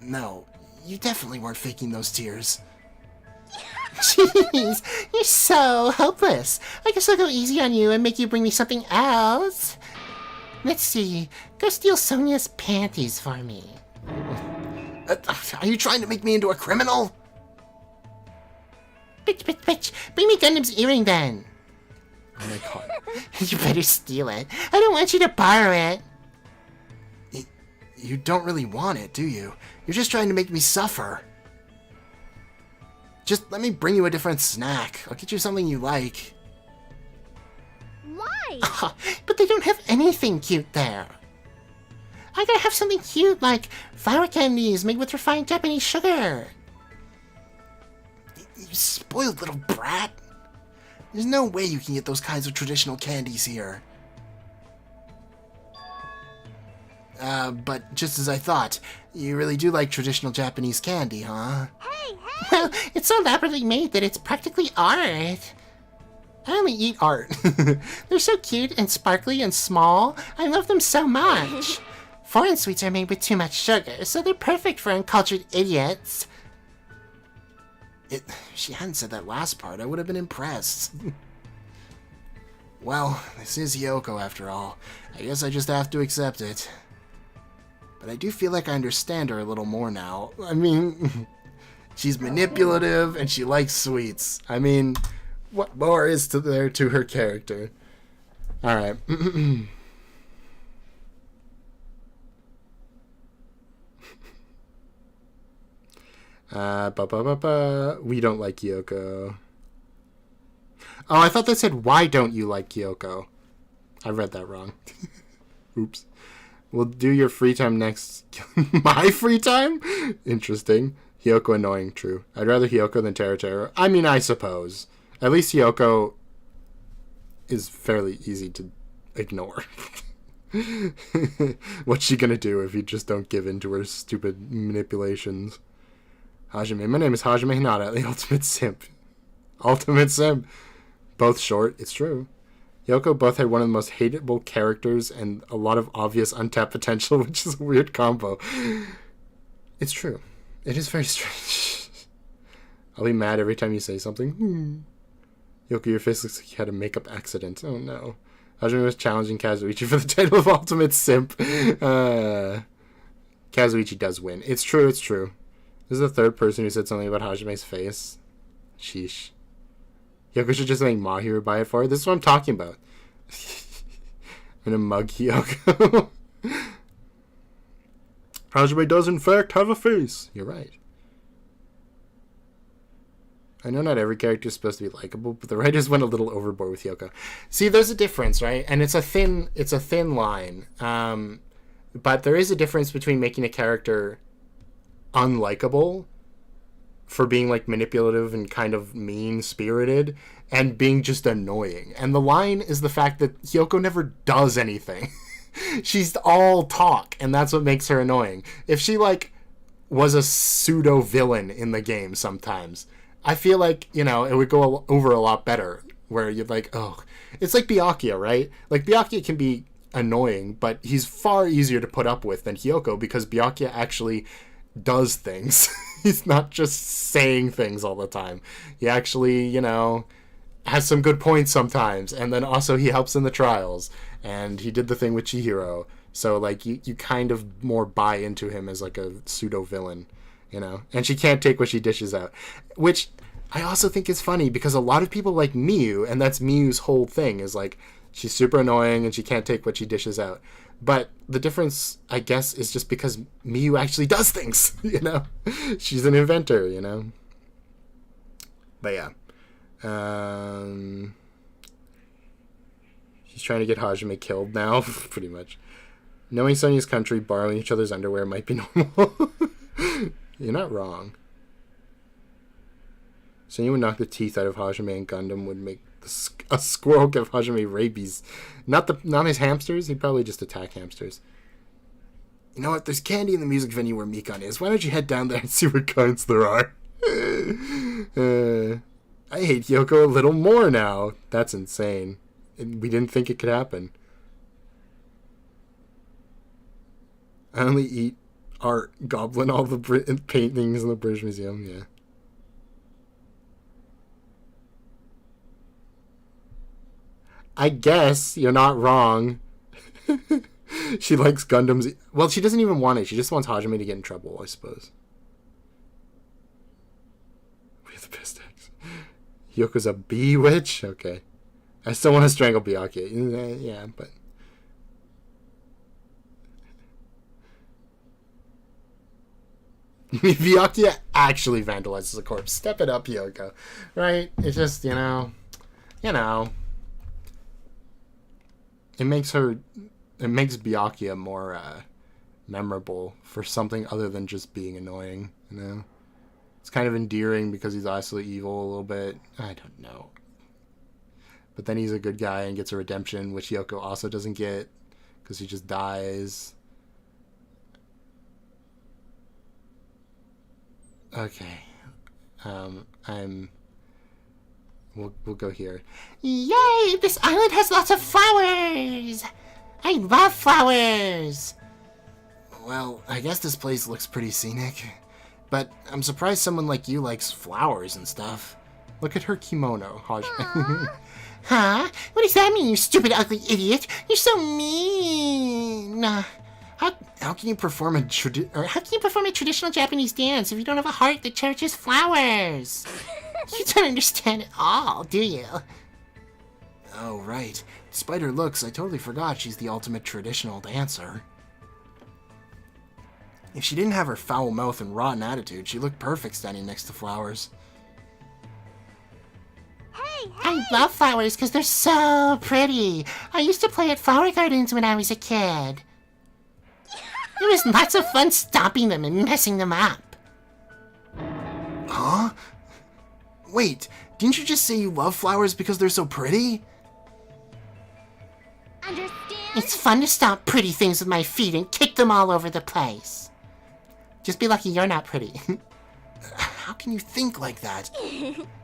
No, you definitely weren't faking those tears. Jeez, you're so hopeless. I guess I'll go easy on you and make you bring me something else. Let's see. Go steal Sonia's panties for me. Are you trying to make me into a criminal? Bitch. Bring me Gundam's earring then. Oh my god. You better steal it. I don't want you to borrow it. You don't really want it, do you? You're just trying to make me suffer. Just let me bring you a different snack. I'll get you something you like. Why? But they don't have anything cute there. I gotta have something cute like flower candies made with refined Japanese sugar. You spoiled little brat. There's no way you can get those kinds of traditional candies here. But just as I thought, you really do like traditional Japanese candy, huh? Hey. Well, it's so elaborately made that it's practically art. I only eat art. They're so cute and sparkly and small. I love them so much. Foreign sweets are made with too much sugar, so they're perfect for uncultured idiots. If she hadn't said that last part, I would have been impressed. Well, this is Yoko after all. I guess I just have to accept it. But I do feel like I understand her a little more now. I mean, she's manipulative and she likes sweets. I mean, what more is there to her character? Alright. We don't like Yoko. Oh, I thought that said, why don't you like Kyoko? I read that wrong. Oops. We'll do your free time next. My free time? Interesting. Hyoko annoying, true. I'd rather Hyoko than Teru. I mean, I suppose. At least Hyoko is fairly easy to ignore. What's she gonna do if you just don't give in to her stupid manipulations? Hajime. My name is Hajime Hinata, the ultimate simp. Ultimate simp. Both short. It's true. Yoko both had one of the most hateable characters and a lot of obvious untapped potential, which is a weird combo. It's true. It is very strange. I'll be mad every time you say something. Yoko, your face looks like you had a makeup accident. Oh no. Hajime was challenging Kazuichi for the title of Ultimate Simp. Kazuichi does win. It's true, it's true. This is the third person who said something about Hajime's face. Sheesh. Hyoko should just make Mahiru buy it for her. This is what I'm talking about. I'm gonna mug Hyoko. Hajime does in fact have a face. You're right. I know not every character is supposed to be likable, but the writers went a little overboard with Hyoko. See, there's a difference, right? And it's a thin line. But there is a difference between making a character unlikable for being like manipulative and kind of mean-spirited and being just annoying. And the line is the fact that Hyoko never does anything. She's all talk, and that's what makes her annoying. If she like was a pseudo villain in the game sometimes, I feel like, you know, it would go over a lot better, where you're like, oh, it's like Byakuya, right? Like Byakuya can be annoying, but he's far easier to put up with than Hyoko because Byakuya actually does things. He's not just saying things all the time. He actually, you know, has some good points sometimes, and then also he helps in the trials, and he did the thing with Chihiro, so like you kind of more buy into him as like a pseudo villain, you know. And she can't take what she dishes out, which I also think is funny because a lot of people like Miyu, and that's Miyu's whole thing, is like she's super annoying and she can't take what she dishes out. But the difference, I guess, is just because Miyu actually does things, you know? She's an inventor, you know? But yeah. She's trying to get Hajime killed now, pretty much. Knowing Sonya's country, borrowing each other's underwear might be normal. You're not wrong. Sonya would knock the teeth out of Hajime, and Gundam would make a squirrel give Hajime rabies. Not his hamsters. He'd probably just attack hamsters. You know what? There's candy in the music venue where Mikan is. Why don't you head down there and see what kinds there are? I hate Hyoko a little more now. That's insane. We didn't think it could happen. I only eat art. Goblin all the paintings in the British Museum. Yeah. I guess you're not wrong. She likes Gundams. Well, she doesn't even want it. She just wants Hajime to get in trouble, I suppose. We're the best eggs. Hyoko's a bee witch? Okay. I still want to strangle Byakuya. Yeah, but... Byakuya actually vandalizes a corpse. Step it up, Hyoko. Right? It's just, you know... It makes Byakuya more memorable for something other than just being annoying, you know? It's kind of endearing because he's also evil a little bit. I don't know. But then he's a good guy and gets a redemption, which Hyoko also doesn't get because he just dies. Okay. We'll go here. Yay! This island has lots of flowers! I love flowers! Well, I guess this place looks pretty scenic. But I'm surprised someone like you likes flowers and stuff. Look at her kimono, Hajime. Huh? What does that mean, you stupid, ugly idiot? You're so mean! How can you perform a How can you perform a traditional Japanese dance if you don't have a heart that cherishes flowers? You don't understand at all, do you? Oh, right. Despite her looks, I totally forgot she's the ultimate traditional dancer. If she didn't have her foul mouth and rotten attitude, she'd look perfect standing next to flowers. Hey, I love flowers because they're so pretty. I used to play at flower gardens when I was a kid. It was lots of fun stomping them and messing them up. Huh? Wait, didn't you just say you love flowers because they're so pretty? Understand? It's fun to stomp pretty things with my feet and kick them all over the place. Just be lucky you're not pretty. How can you think like that?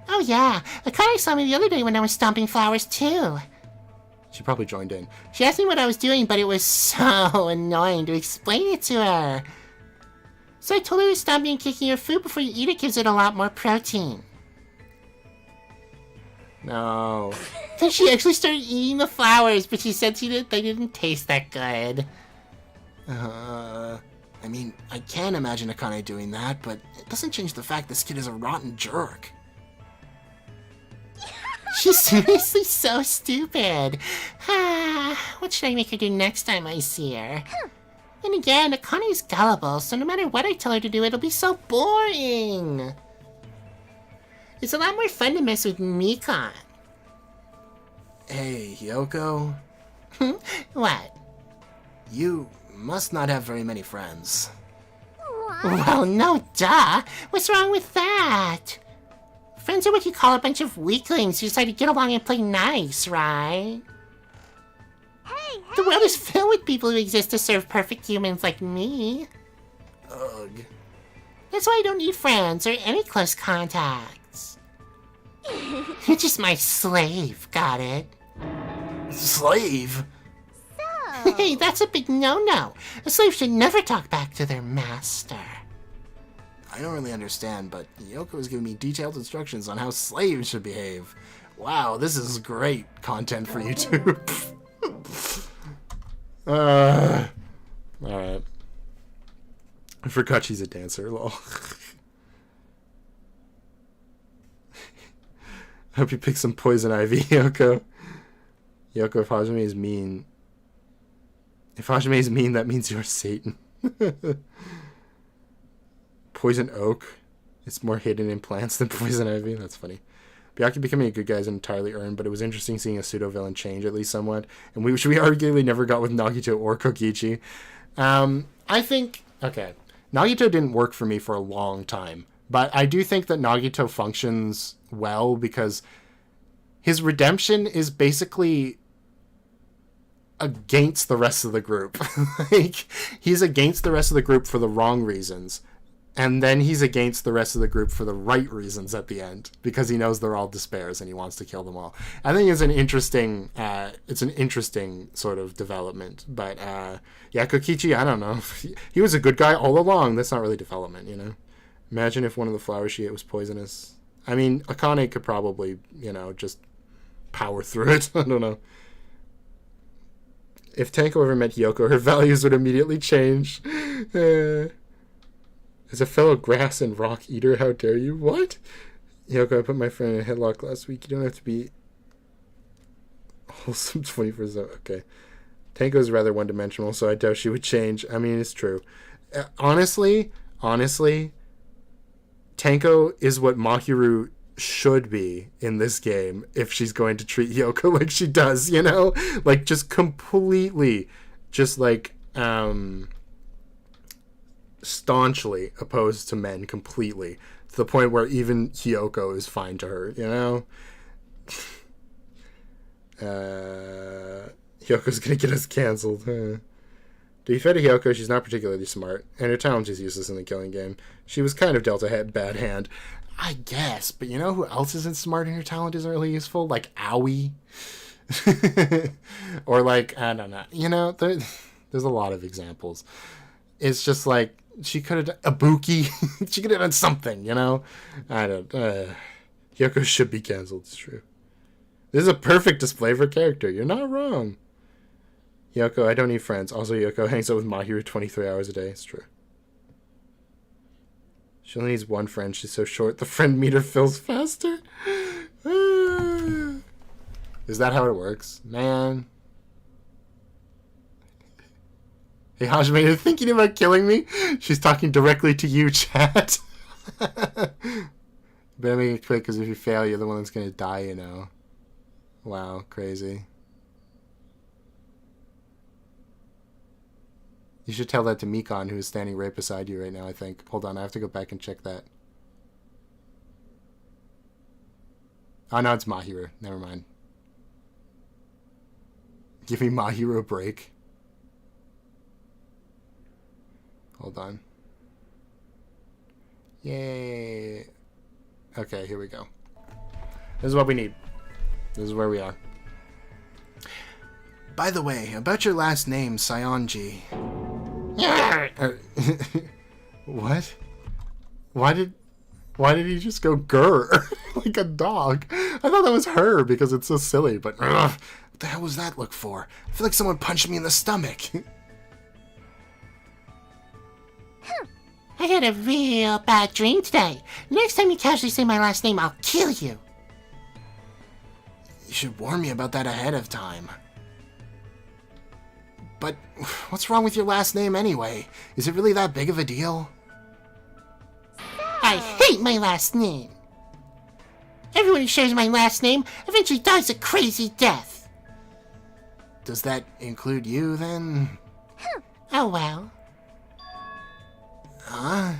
Oh yeah, Akane saw me the other day when I was stomping flowers too. She probably joined in. She asked me what I was doing, but it was so annoying to explain it to her. So I told her that stomping and kicking your food before you eat it gives it a lot more protein. No. Then she actually started eating the flowers, but she said they didn't taste that good. I mean, I can imagine Akane doing that, but it doesn't change the fact this kid is a rotten jerk. She's seriously so stupid. What should I make her do next time I see her? And again, Akane's gullible, so no matter what I tell her to do, it'll be so boring. It's a lot more fun to mess with Mikan. Hey, Hyoko. What? You must not have very many friends. Well, no duh. What's wrong with that? Friends are what you call a bunch of weaklings who decide to get along and play nice, right? Hey, The world is filled with people who exist to serve perfect humans like me. Ugh. That's why I don't need friends or any close contacts. You're just my slave, got it? Slave? Hey, that's a big no-no. A slave should never talk back to their master. I don't really understand, but Hyoko is giving me detailed instructions on how slaves should behave. Wow, this is great content for YouTube. Alright. I forgot she's a dancer, lol. I hope you pick some poison ivy, Hyoko. Hyoko, if Hajime is mean... If Hajime is mean, that means you're Satan. Poison oak. It's more hidden in plants than poison ivy. That's funny. Byakuya becoming a good guy is entirely earned, but it was interesting seeing a pseudo-villain change, at least somewhat. And which we arguably never got with Nagito or Kokichi. I think... Okay. Nagito didn't work for me for a long time. But I do think that Nagito functions well because his redemption is basically against the rest of the group. Like, he's against the rest of the group for the wrong reasons. And then he's against the rest of the group for the right reasons at the end, because he knows they're all despairs and he wants to kill them all. I think it's an interesting sort of development. But yeah, Kokichi, I don't know. He was a good guy all along. That's not really development, you know. Imagine if one of the flowers she ate was poisonous. I mean, Akane could probably, you know, just power through it. I don't know. If Tanko ever met Hyoko, her values would immediately change. As a fellow grass and rock eater, how dare you? What? Hyoko, I put my friend in a headlock last week. You don't have to be wholesome 24/7. Okay. Tanko is rather one-dimensional, so I doubt she would change. I mean, it's true. Honestly, Tanko is what Mahiru should be in this game if she's going to treat Hyoko like she does, you know? Like, just completely, just like, staunchly opposed to men completely, to the point where even Hyoko is fine to her, you know? Hyoko's gonna get us canceled. To be fair to Hyoko, she's not particularly smart, and her talent is useless in the killing game. She was kind of dealt a bad hand, I guess, but you know who else isn't smart and her talent isn't really useful? Like Aoi. Or like, I don't know, you know, there's a lot of examples. It's just like, she could have done Ibuki. She could have done something, you know? I don't... Hyoko should be canceled, it's true. This is a perfect display of her character. You're not wrong. Hyoko, I don't need friends. Also, Hyoko hangs out with Mahiru 23 hours a day. It's true. She only needs one friend. She's so short. The friend meter fills faster. Is that how it works? Man. Hey, Hajime, you're thinking about killing me? She's talking directly to you, chat. Better make it quick, because if you fail, you're the one that's going to die, you know. Wow, crazy. You should tell that to Mikon, who is standing right beside you right now, I think. Hold on, I have to go back and check that. Oh, no, it's Mahiru. Never mind. Give me Mahiru a break. Hold on. Yay. Okay, here we go. This is what we need. This is where we are. By the way, about your last name, Sayonji. What? Why did he just go grr like a dog? I thought that was her because it's so silly, but what the hell was that look for? I feel like someone punched me in the stomach. I had a real bad dream today. Next time you casually say my last name, I'll kill you. You should warn me about that ahead of time. But what's wrong with your last name anyway? Is it really that big of a deal? I hate my last name. Everyone who shares my last name eventually dies a crazy death. Does that include you, then? Oh well. Huh?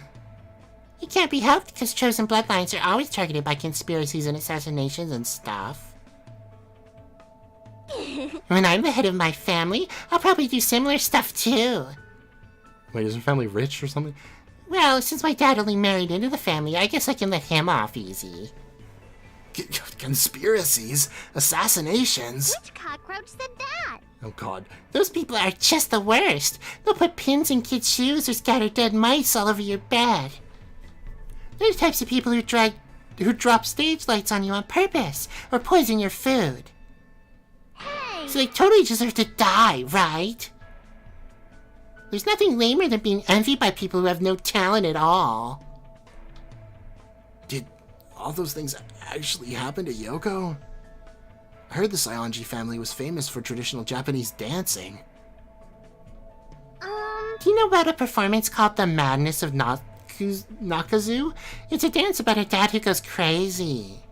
It can't be helped because chosen bloodlines are always targeted by conspiracies and assassinations and stuff. When I'm the head of my family, I'll probably do similar stuff too. Wait, is your family rich or something? Well, since my dad only married into the family, I guess I can let him off easy. Conspiracies? Assassinations? Which cockroach said that? Oh god. Those people are just the worst. They'll put pins in kids' shoes or scatter dead mice all over your bed. They're the types of people who drop stage lights on you on purpose or poison your food. Hey! So they totally deserve to die, right? There's nothing lamer than being envied by people who have no talent at all. Did all those things actually happen to Yoko? I heard the Sayonji family was famous for traditional Japanese dancing. Do you know about a performance called The Madness of Nakazu? It's a dance about a dad who goes crazy.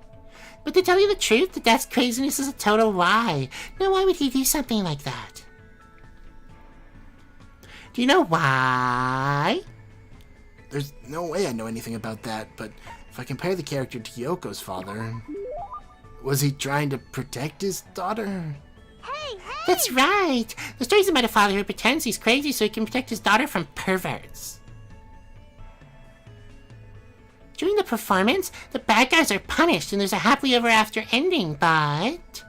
But to tell you the truth, the dad's craziness is a total lie. Now why would he do something like that? Do you know why? There's no way I know anything about that, but if I compare the character to Yoko's father... Was he trying to protect his daughter? Hey! That's right! The story's about a father who pretends he's crazy so he can protect his daughter from perverts. During the performance, the bad guys are punished and there's a happily ever after ending, but...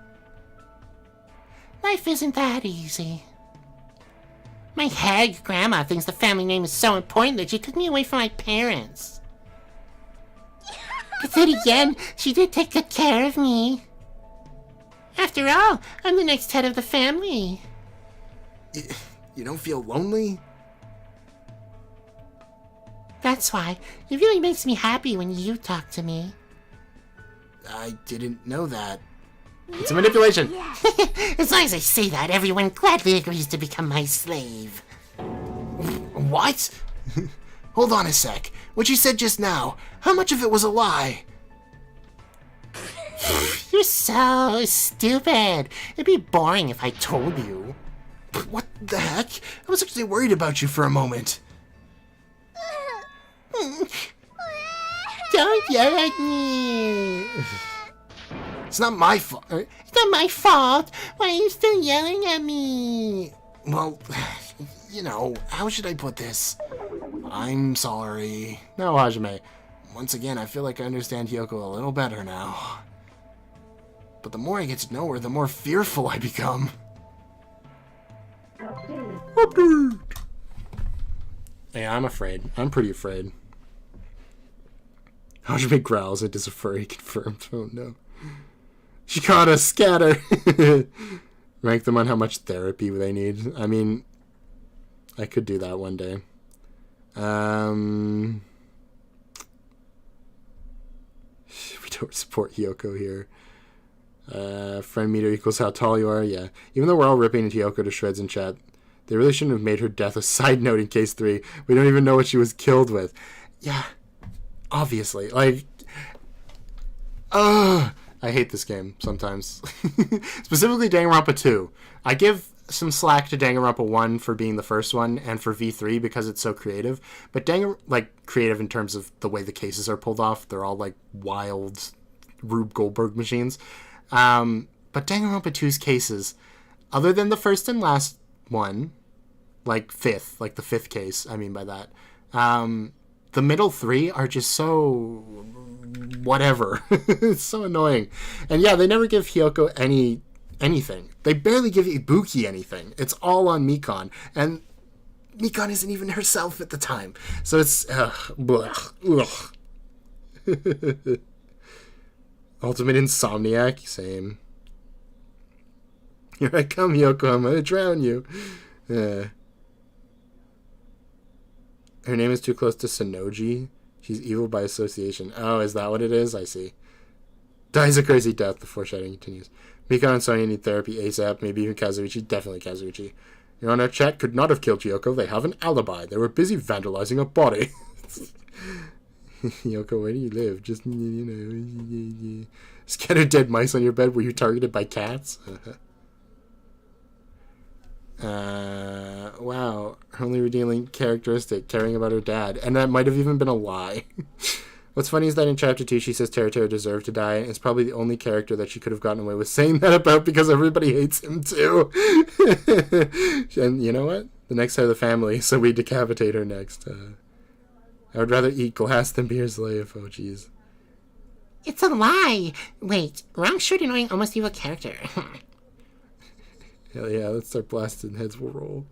life isn't that easy. My hag grandma thinks the family name is so important that she took me away from my parents. But then again, she did take good care of me. After all, I'm the next head of the family. You don't feel lonely? That's why. It really makes me happy when you talk to me. I didn't know that. It's a manipulation. Yeah. As long as I say that, everyone gladly agrees to become my slave. What? Hold on a sec. What you said just now, how much of it was a lie? You're so stupid. It'd be boring if I told you. What the heck? I was actually worried about you for a moment. Don't yell at me. It's not my fault. It's not my fault. Why are you still yelling at me? Well, you know, how should I put this? I'm sorry. No, Hajime. Once again, I feel like I understand Hyoko a little better now. But the more I get to know her, the more fearful I become. Update! Yeah, I'm afraid. I'm pretty afraid. Hajime growls. It is a furry confirmed. Oh no. Shikata, scatter! Rank them on how much therapy they need. I mean, I could do that one day. We don't support Hyoko here. Friend meter equals how tall you are. Yeah. Even though we're all ripping into Hyoko to shreds in chat, they really shouldn't have made her death a side note in case 3. We don't even know what she was killed with. Yeah. Obviously. Like, I I hate this game sometimes. Specifically Danganronpa 2. I give some slack to Danganronpa 1 for being the first one, and for V3 because it's so creative. But creative in terms of the way the cases are pulled off. They're all like wild Rube Goldberg machines. But Danganronpa 2's cases, other than the first and last one, like the fifth case, I mean by that, the middle three are just so whatever. It's so annoying. And yeah, they never give Hyoko anything. They barely give Ibuki anything. It's all on Mikon. And Mikon isn't even herself at the time. So it's... Ultimate Insomniac, same. Here I come, Hyoko, I'm gonna drown you. Her name is too close to Sonoji. She's evil by association. Oh, is that what it is? I see. Dies a crazy death. The foreshadowing continues. Mikon and Sonya need therapy ASAP. Maybe even Kazuichi. Definitely Kazuichi. Your Honor, Chat could not have killed Hyoko. They have an alibi. They were busy vandalizing a body. Hyoko, where do you live? Just, scattered dead mice on your bed. Were you targeted by cats? Wow. Her only redeeming characteristic, caring about her dad. And that might have even been a lie. What's funny is that in Chapter 2 she says Teruto deserved to die, and it's probably the only character that she could have gotten away with saying that about because everybody hates him too. And you know what? The next head of the family, so we decapitate her next. I would rather eat glass than be her slave. Oh, jeez. It's a lie! Wait, wrong shirt annoying almost evil character. Hell yeah, let's start blasting. Heads will roll.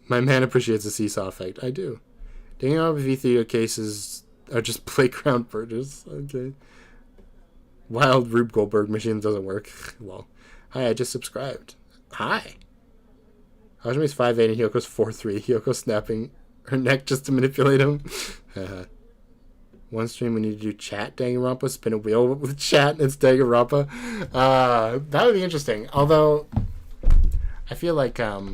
My man appreciates the seesaw effect. I do. Danganronpa V3 cases are just playground murders. Okay. Wild Rube Goldberg machine doesn't work. Well, hi, I just subscribed. Hi. Hajime's 5'8" and Hyoko's 4'3". Hyoko snapping her neck just to manipulate him. One stream we need to do chat Danganronpa, spin a wheel with chat and it's Danganronpa. That would be interesting. Although I feel like it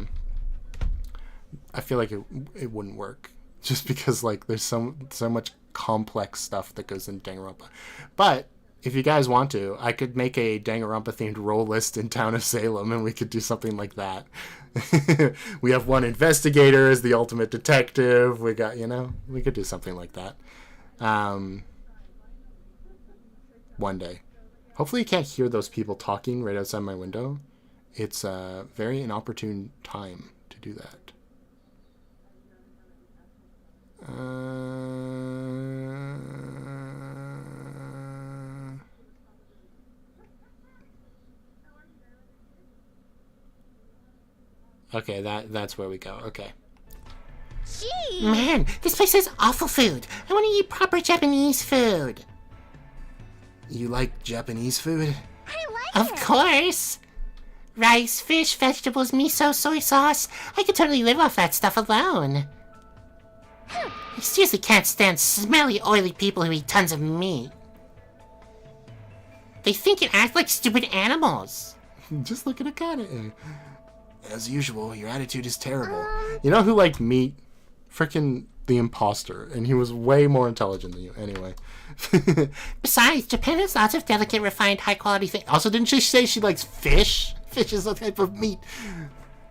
wouldn't work. Just because like there's so much complex stuff that goes into Danganronpa. But if you guys want to, I could make a Danganronpa themed role list in Town of Salem and we could do something like that. We have one investigator as the ultimate detective. We got, we could do something like that. One day. Hopefully you can't hear those people talking right outside my window. It's a very inopportune time to do that. Okay, that's where we go. Okay. Gee! Man, this place has awful food. I want to eat proper Japanese food. You like Japanese food? I like Of course. Rice, fish, vegetables, miso, soy sauce. I could totally live off that stuff alone. I seriously can't stand smelly, oily people who eat tons of meat. They think and act like stupid animals. Just look at Akane. As usual, your attitude is terrible. You know who liked meat? Frickin' the imposter. And he was way more intelligent than you. Anyway. Besides, Japan has lots of delicate, refined, high-quality things. Also, didn't she say she likes fish? Fish is a type of meat.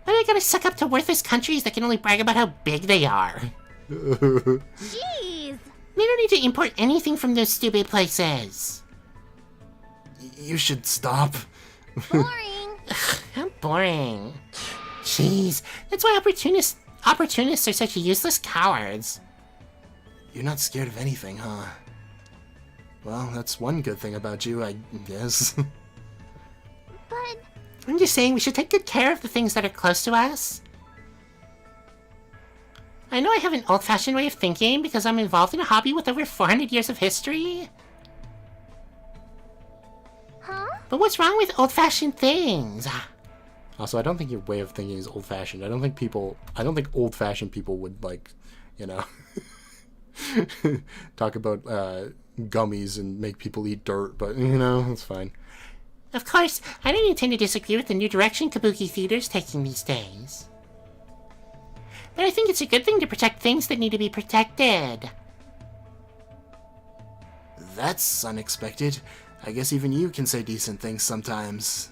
Why do I gotta suck up to worthless countries that can only brag about how big they are? Jeez! They don't need to import anything from those stupid places. You should stop. Boring! How boring. Jeez, that's why opportunists are such useless cowards. You're not scared of anything, huh? Well, that's one good thing about you, I guess. But... I'm just saying we should take good care of the things that are close to us. I know I have an old-fashioned way of thinking because I'm involved in a hobby with over 400 years of history. Huh? But what's wrong with old-fashioned things? Also, I don't think your way of thinking is old-fashioned. I don't think old-fashioned people would, talk about gummies and make people eat dirt, but, it's fine. Of course, I don't intend to disagree with the new direction Kabuki Theater's taking these days. But I think it's a good thing to protect things that need to be protected. That's unexpected. I guess even you can say decent things sometimes.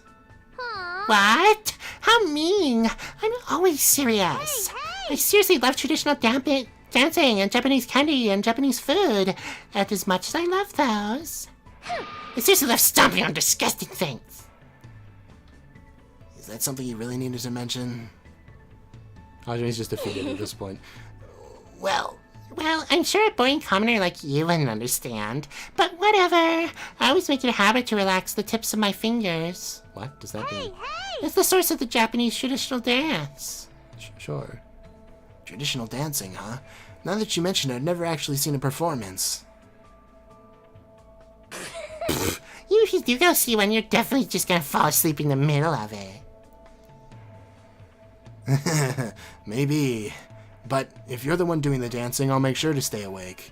What? How mean! I'm always serious. I seriously love traditional dancing and Japanese candy and Japanese food. And as much as I love those, I seriously love stomping on disgusting things. Is that something you really needed to mention? Hajime's just defeated at this point. Well, I'm sure a boring commoner like you wouldn't understand. But whatever. I always make it a habit to relax the tips of my fingers. What does that mean? It's the source of the Japanese traditional dance. Sure. Traditional dancing, huh? Now that you mention it, I've never actually seen a performance. You should do go see one. You're definitely just gonna fall asleep in the middle of it. Maybe. But if you're the one doing the dancing, I'll make sure to stay awake.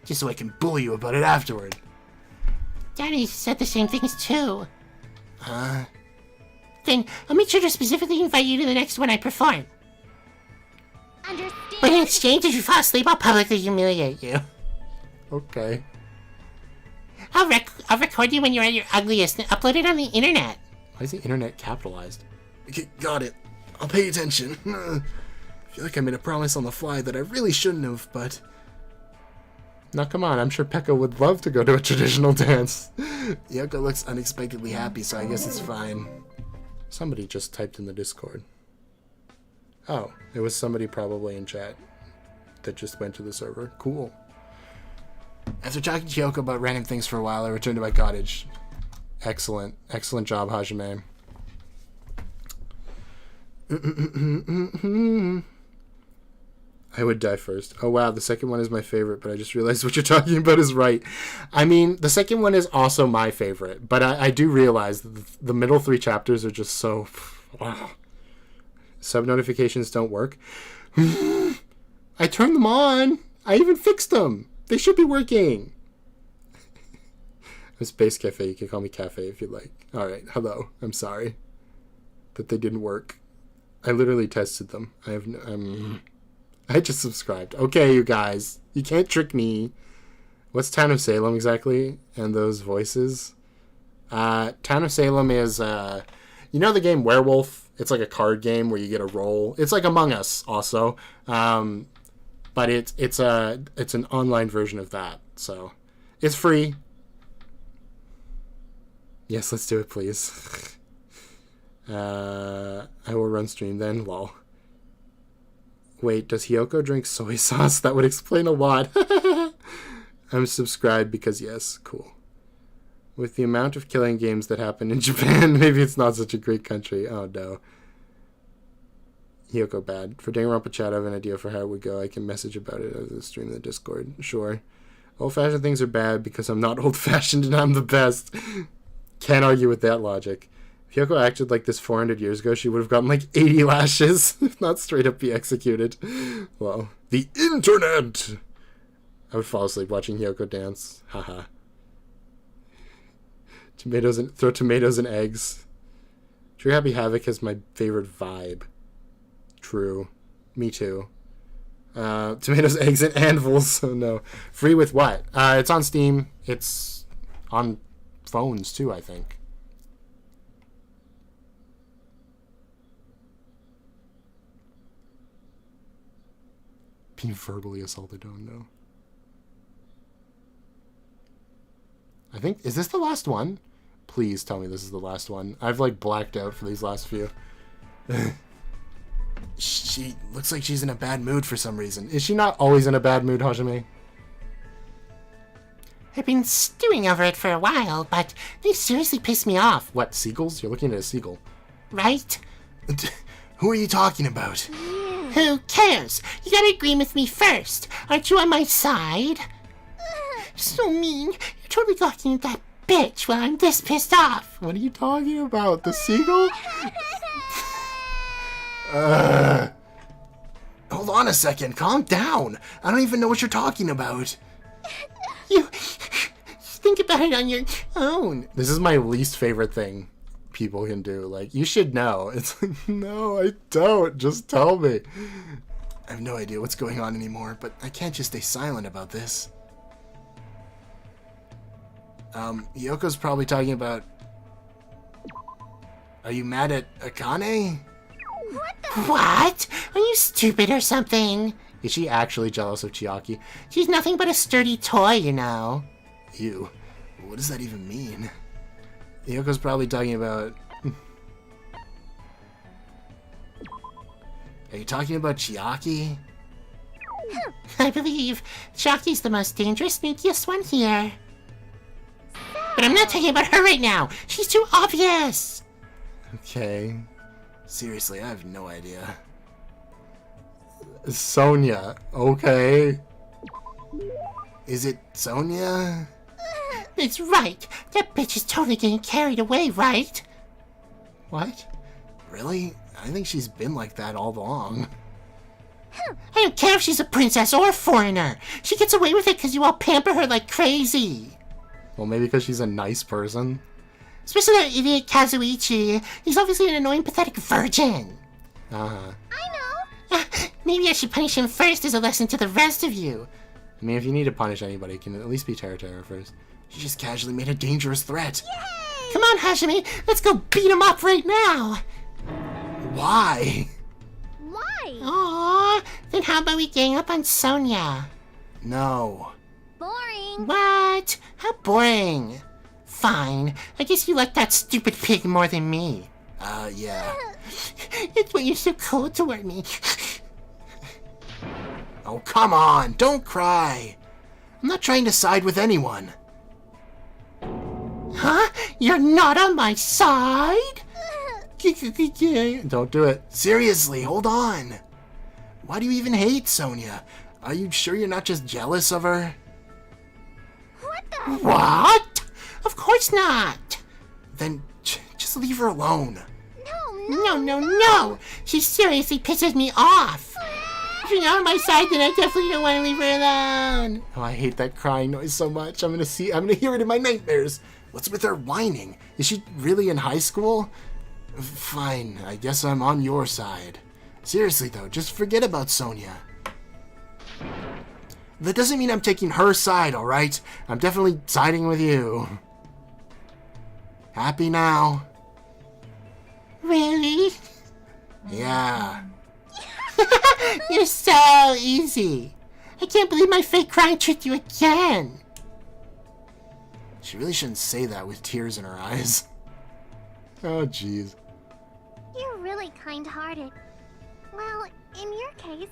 Just so I can bully you about it afterward. Daddy said the same things too. Huh? Then I'll make sure to specifically invite you to the next one I perform. Understand? But in exchange, if you fall asleep, I'll publicly humiliate you. Okay. I'll record you when you're at your ugliest and upload it on the internet. Why is the internet capitalized? Okay, got it. I'll pay attention. I feel like I made a promise on the fly that I really shouldn't have, but... Now come on, I'm sure Pekka would love to go to a traditional dance. Yoko looks unexpectedly happy, so I guess it's fine. Somebody just typed in the Discord. Oh, it was somebody probably in chat that just went to the server. Cool. After talking to Yoko about random things for a while, I returned to my cottage. Excellent. Excellent job, Hajime. I would die first. Oh wow, the second one is my favorite, but I just realized what you're talking about is right. I mean, the second one is also my favorite, but I do realize that the middle 3 chapters are just so... Wow. Sub notifications don't work. I turned them on. I even fixed them. They should be working. I'm Space Cafe. You can call me Cafe if you like. Alright, hello. I'm sorry that they didn't work. I literally tested them. I just subscribed. Okay, you guys. You can't trick me. What's Town of Salem exactly? And those voices? Town of Salem is, you know the game Werewolf? It's like a card game where you get a roll. It's like Among Us also. But it's an online version of that. So, it's free. Yes, let's do it, please. I will run stream then. Lol. Wait, does Hiyoko drink soy sauce? That would explain a lot. I'm subscribed because yes, cool. With the amount of killing games that happen in Japan, maybe it's not such a great country. Oh no. Hiyoko bad. For Danganronpa chat, I have an idea for how it would go. I can message about it as a stream in the Discord. Sure. Old-fashioned things are bad because I'm not old-fashioned and I'm the best. Can't argue with that logic. If Yoko acted like this 400 years ago, she would have gotten like 80 lashes, if not straight up be executed. Well, the internet! I would fall asleep watching Yoko dance. Haha. Throw tomatoes and eggs. True Happy Havoc is my favorite vibe. True. Me too. Tomatoes, eggs, and anvils. Oh no. Free with what? It's on Steam. It's on phones too, I think. Being verbally assaulted, oh no. I think, is this the last one? Please tell me this is the last one. I've like blacked out for these last few. She looks like she's in a bad mood for some reason. Is she not always in a bad mood, Hajime? I've been stewing over it for a while, but they seriously piss me off. What, seagulls? You're looking at a seagull. Right? Who are you talking about? Who cares? You gotta agree with me first. Aren't you on my side? So mean. You're totally talking to that bitch while I'm this pissed off. What are you talking about? The seagull? Hold on a second. Calm down. I don't even know what you're talking about. You think about it on your own. This is my least favorite thing people can do. Like, you should know. It's like, no, I don't. Just tell me. I have no idea what's going on anymore, but I can't just stay silent about this. Yoko's probably talking about... Are you mad at Akane? What? Are you stupid or something? Is she actually jealous of Chiaki? She's nothing but a sturdy toy, you know. Ew. What does that even mean? Yoko's probably talking about... Are you talking about Chiaki? I believe Chiaki's the most dangerous, sneakiest one here. But I'm not talking about her right now. She's too obvious. Okay. Seriously, I have no idea. Sonia. Okay. Is it Sonia? It's right. That bitch is totally getting carried away, right? What? Really? I think she's been like that all along. I don't care if she's a princess or a foreigner. She gets away with it because you all pamper her like crazy. Well, maybe because she's a nice person. Especially that idiot Kazuichi. He's obviously an annoying, pathetic virgin. Uh-huh. I know. Maybe I should punish him first as a lesson to the rest of you. I mean, if you need to punish anybody, it can at least be Teru first. She just casually made a dangerous threat. Yay! Come on, Hajime. Let's go beat him up right now. Why? Why? Aww. Then how about we gang up on Sonia? No. Boring. What? How boring. Fine. I guess you like that stupid pig more than me. Yeah. It's why you're so cold toward me. Oh, come on. Don't cry. I'm not trying to side with anyone. Huh? You're not on my side? Don't do it. Seriously, hold on. Why do you even hate Sonia? Are you sure you're not just jealous of her? What the? What? Of course not. Then just leave her alone. No. She seriously pisses me off. If you're not on my side, then I definitely don't want to leave her alone. Oh, I hate that crying noise so much. I'm gonna hear it in my nightmares. What's with her whining? Is she really in high school? Fine, I guess I'm on your side. Seriously though, just forget about Sonia. That doesn't mean I'm taking her side, alright? I'm definitely siding with you. Happy now? Really? Yeah. You're so easy. I can't believe my fake crying tricked you again. She really shouldn't say that with tears in her eyes. Oh, jeez. You're really kind-hearted. Well, in your case,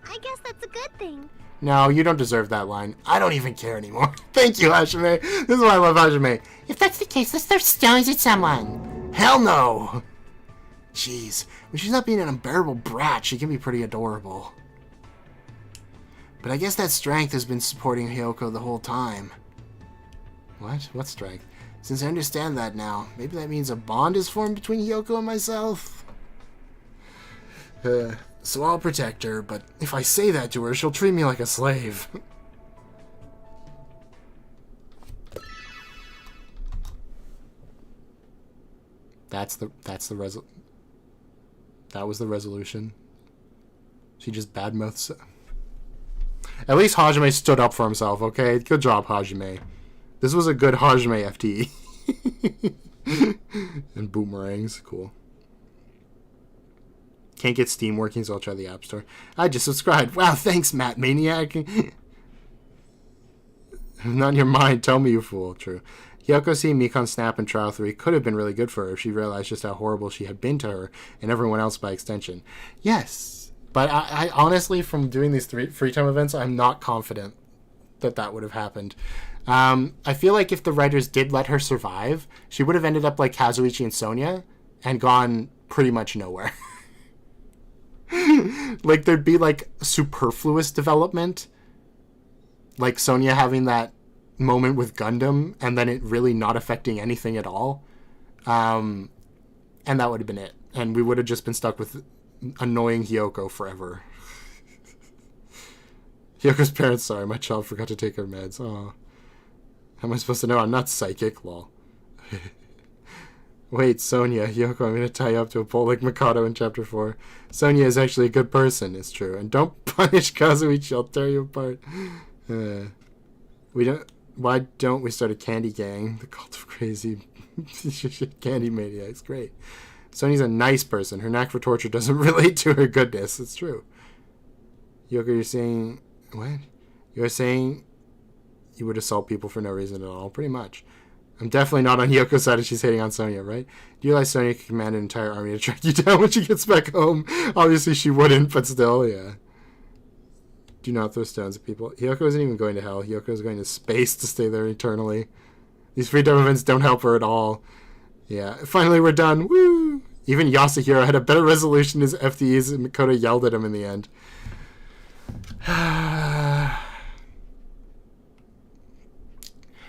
I guess that's a good thing. No, you don't deserve that line. I don't even care anymore. Thank you, Hajime. This is why I love Hajime. If that's the case, let's throw stones at someone. Hell no! Jeez, when she's not being an unbearable brat, she can be pretty adorable. But I guess that strength has been supporting Hyoko the whole time. What? What strength? Since I understand that now, maybe that means a bond is formed between Hyoko and myself? So I'll protect her, but if I say that to her, she'll treat me like a slave. That was the resolution. She just badmouths. At least Hajime stood up for himself, okay? Good job, Hajime. This was a good Hajime FTE. And boomerangs, cool. Can't get Steam working, so I'll try the App Store. I just subscribed. Wow, thanks, Matt Maniac. Not in your mind, tell me, you fool. True. Hyoko seeing Mikon snap in Trial 3 could have been really good for her if she realized just how horrible she had been to her and everyone else by extension. Yes, but I honestly, from doing these free time events, I'm not confident that that would have happened. I feel like if the writers did let her survive, she would have ended up like Kazuichi and Sonia and gone pretty much nowhere. Like, there'd be like superfluous development, like Sonia having that moment with Gundam and then it really not affecting anything at all, and that would have been it, and we would have just been stuck with annoying Hyoko forever. Hyoko's parents, sorry, my child forgot to take her meds. Oh, how am I supposed to know? I'm not psychic, lol. Wait, Sonia, Hyoko, I'm gonna tie you up to a pole like Mikado in Chapter 4. Sonia is actually a good person, it's true. And don't punish Kazuichi, I'll tear you apart. We don't... Why don't we start a candy gang? The cult of crazy candy maniacs. Great. Sonya's a nice person. Her knack for torture doesn't relate to her goodness. It's true. Yoko, you're saying... What? You're saying you would assault people for no reason at all? Pretty much. I'm definitely not on Yoko's side if she's hating on Sonya, right? Do you realize Sonya can command an entire army to track you down when she gets back home? Obviously she wouldn't, but still, yeah. Do not throw stones at people. Hyoko isn't even going to hell. Hyoko is going to space to stay there eternally. These freedom events don't help her at all. Yeah, finally we're done. Woo! Even Yasuhiro had a better resolution as FTEs, and Makoto yelled at him in the end.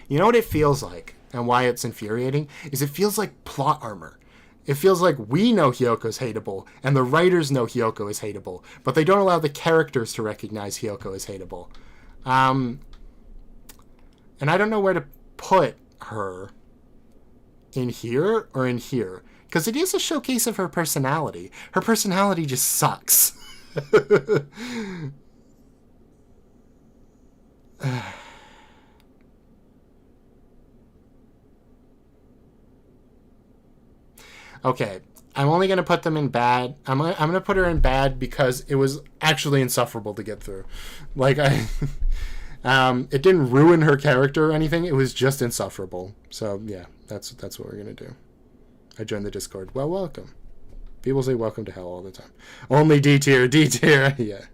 You know what it feels like, and why it's infuriating, is it feels like plot armor. It feels like we know Hyoko's hateable, and the writers know Hyoko is hateable, but they don't allow the characters to recognize Hyoko as hateable. And I don't know where to put her. In here or in here? Because it is a showcase of her personality. Her personality just sucks. Okay, I'm only going to put them in bad. I'm going to put her in bad because it was actually insufferable to get through. Like, it didn't ruin her character or anything. It was just insufferable. So, yeah, that's what we're going to do. I joined the Discord. Well, welcome. People say welcome to hell all the time. Only D tier, D tier. Yeah.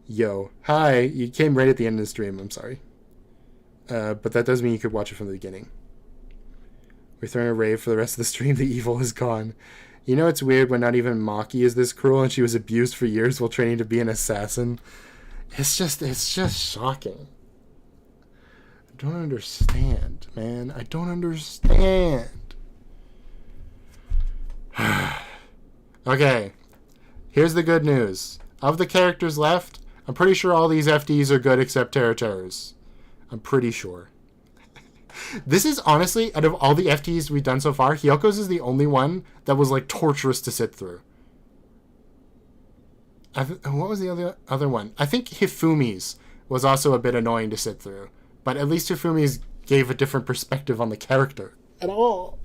Yo. Hi. You came right at the end of the stream. I'm sorry. But that does mean you could watch it from the beginning. We're throwing a rave for the rest of the stream. The evil is gone. You know, it's weird when not even Maki is this cruel and she was abused for years while training to be an assassin. It's just shocking. I don't understand, man. I don't understand. Okay. Here's the good news. Of the characters left, I'm pretty sure all these FDs are good except Terrors. I'm pretty sure. This is honestly, out of all the FTs we've done so far, Hyoko's is the only one that was like torturous to sit through. What was the other one? I think Hifumi's was also a bit annoying to sit through, but at least Hifumi's gave a different perspective on the character at all.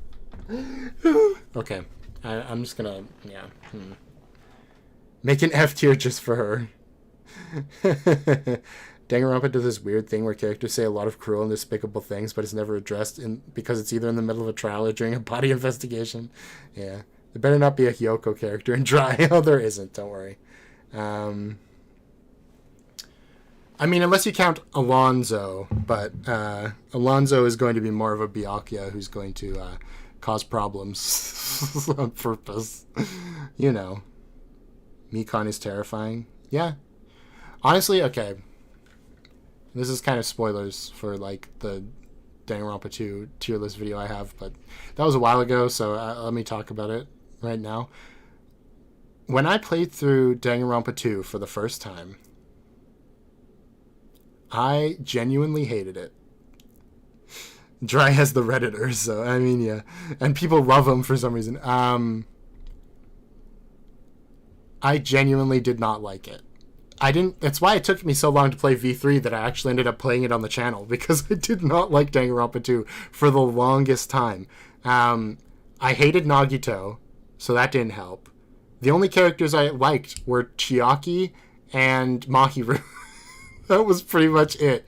Okay, I'm just gonna make an F tier just for her. Danganronpa does this weird thing where characters say a lot of cruel and despicable things, but it's never addressed because it's either in the middle of a trial or during a body investigation. Yeah. There better not be a Hyoko character in Dry. Oh, there isn't. Don't worry. I mean, unless you count Alonzo, but Alonzo is going to be more of a Byakuya who's going to cause problems on purpose. You know. Mikon is terrifying. Yeah. Honestly, okay. This is kind of spoilers for, like, the Danganronpa 2 tier list video I have, but that was a while ago, so let me talk about it right now. When I played through Danganronpa 2 for the first time, I genuinely hated it. Dry has the Redditor, so, I mean, yeah. And people love him for some reason. I genuinely did not like it. That's why it took me so long to play V3 that I actually ended up playing it on the channel, because I did not like Danganronpa 2 for the longest time. I hated Nagito, so that didn't help. The only characters I liked were Chiaki and Mahiru. That was pretty much it.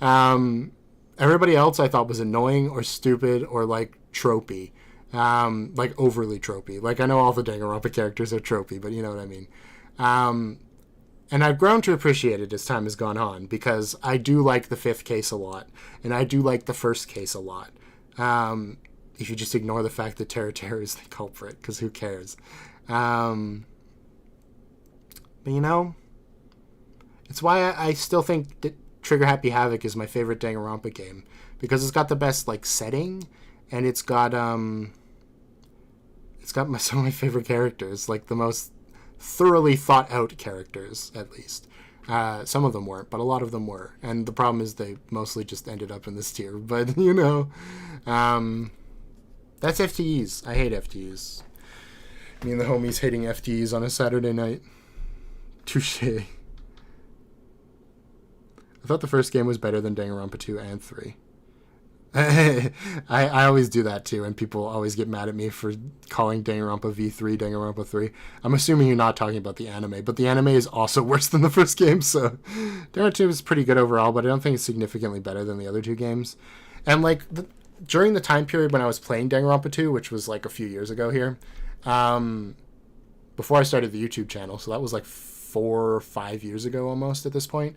Everybody else I thought was annoying or stupid or, like, tropey. Like, overly tropey. Like, I know all the Danganronpa characters are tropey, but you know what I mean. And I've grown to appreciate it as time has gone on, because I do like the fifth case a lot, and I do like the first case a lot. If you just ignore the fact that Terra is the culprit, because who cares? But you know, it's why I still think that Trigger Happy Havoc is my favorite Danganronpa game, because it's got the best, like, setting, and it's got some of my favorite characters, like the most thoroughly thought out characters, at least. Some of them weren't, but a lot of them were. And the problem is they mostly just ended up in this tier. But, you know, that's FTEs. I hate FTEs. Me and the homies hating FTEs on a Saturday night. Touche. I thought the first game was better than Danganronpa 2 and 3. I always do that too, and people always get mad at me for calling Danganronpa V3 Danganronpa 3. I'm assuming you're not talking about the anime, but the anime is also worse than the first game, so Danganronpa 2 is pretty good overall, but I don't think it's significantly better than the other two games. And like during the time period when I was playing Danganronpa 2, which was like a few years ago here, before I started the YouTube channel, so that was like 4 or 5 years ago almost at this point.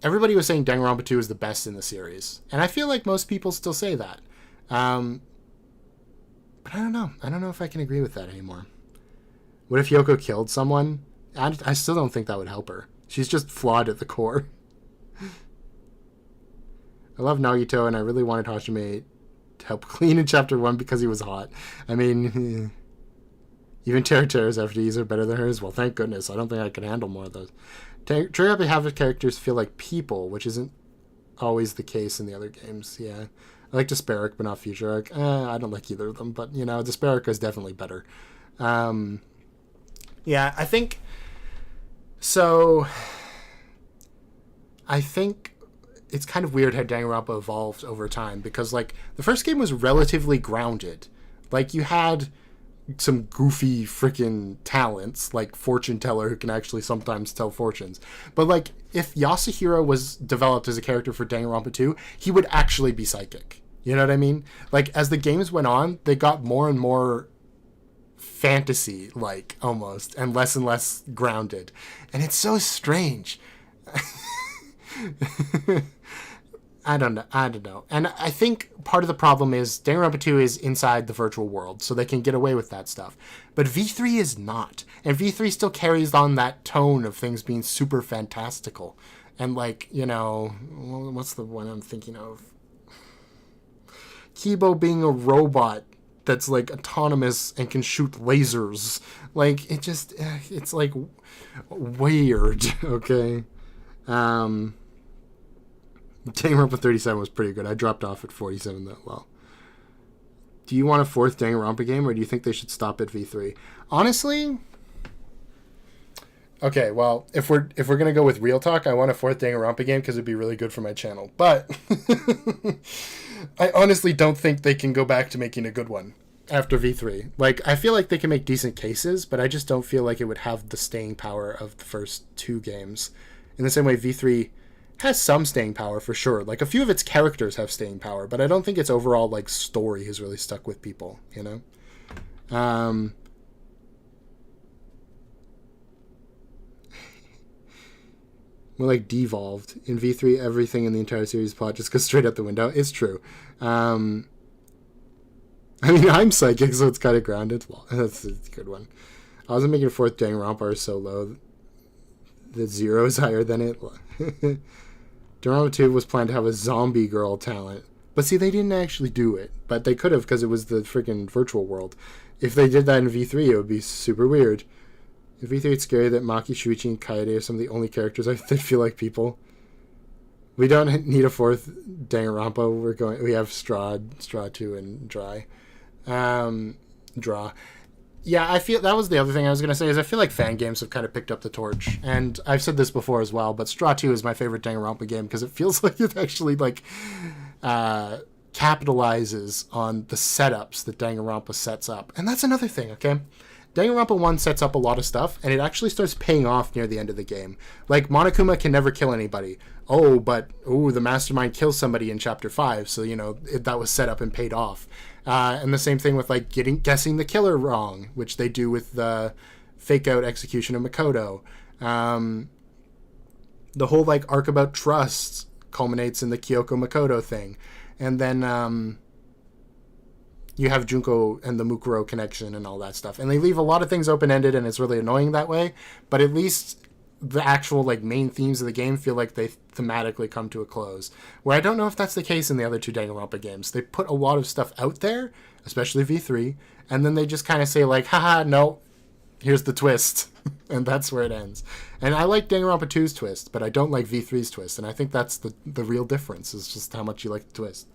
Everybody was saying Danganronpa 2 is the best in the series. And I feel like most people still say that. But I don't know. I don't know if I can agree with that anymore. What if Yoko killed someone? I still don't think that would help her. She's just flawed at the core. I love Nagito, and I really wanted Hajime to help clean in Chapter 1 because he was hot. I mean, even Terra's FTEs are better than hers. Well, thank goodness. I don't think I can handle more of those. Trigger Happy Havoc characters feel like people, which isn't always the case in the other games. Yeah, I like Desperic, but not Future Arc. I don't like either of them, but you know, Desperic is definitely better. Yeah, I think so. I think it's kind of weird how Danganronpa evolved over time because, like, the first game was relatively grounded. Like, you had some goofy freaking talents like Fortune Teller who can actually sometimes tell fortunes, but like if Yasuhiro was developed as a character for Danganronpa 2, he would actually be psychic, you know what I mean? Like as the games went on, they got more and more fantasy like almost and less grounded, and it's so strange. I don't know. And I think part of the problem is Danganronpa 2 is inside the virtual world, so they can get away with that stuff. But V3 is not. And V3 still carries on that tone of things being super fantastical. And like, you know, what's the one I'm thinking of? Kibo being a robot that's like autonomous and can shoot lasers. Like, it just, it's like weird, okay? Danganronpa 37 was pretty good. I dropped off at 47 though. Well, do you want a fourth Danganronpa game, or do you think they should stop at V3? Honestly, okay. Well, if we're gonna go with real talk, I want a fourth Danganronpa game because it'd be really good for my channel. But I honestly don't think they can go back to making a good one after V3. Like, I feel like they can make decent cases, but I just don't feel like it would have the staying power of the first two games. In the same way, V3 has some staying power for sure. Like a few of its characters have staying power, but I don't think its overall like story has really stuck with people, you know? More like devolved. In V3, everything in the entire series plot just goes straight out the window. It's true. I mean, I'm psychic, so it's kind of grounded. Well, that's a good one. I wasn't making a fourth Danganronpa so low that 0 is higher than it. Danganronpa 2 was planned to have a zombie girl talent. But see, they didn't actually do it. But they could have, because it was the freaking virtual world. If they did that in V3, it would be super weird. In V3, it's scary that Maki, Shuichi, and Kaede are some of the only characters that feel like people. We don't need a fourth Danganronpa. We have Straw 2, and Dry. Draw. Yeah, I feel that was the other thing I was going to say is I feel like fan games have kind of picked up the torch. And I've said this before as well, but Straw 2 is my favorite Danganronpa game because it feels like it actually like capitalizes on the setups that Danganronpa sets up. And that's another thing, okay? Danganronpa 1 sets up a lot of stuff, and it actually starts paying off near the end of the game. Like, Monokuma can never kill anybody. The mastermind kills somebody in Chapter 5, so, you know, that was set up and paid off. And the same thing with, like, guessing the killer wrong, which they do with the fake-out execution of Makoto. The whole, like, arc about trust culminates in the Kyoko Makoto thing. And then, you have Junko and the Mukuro connection and all that stuff. And they leave a lot of things open-ended, and it's really annoying that way. But at least the actual like main themes of the game feel like they thematically come to a close. Where I don't know if that's the case in the other two Danganronpa games. They put a lot of stuff out there, especially V3, and then they just kind of say like, haha, no, here's the twist. And that's where it ends. And I like Danganronpa 2's twist, but I don't like V3's twist. And I think that's the real difference, is just how much you like the twist.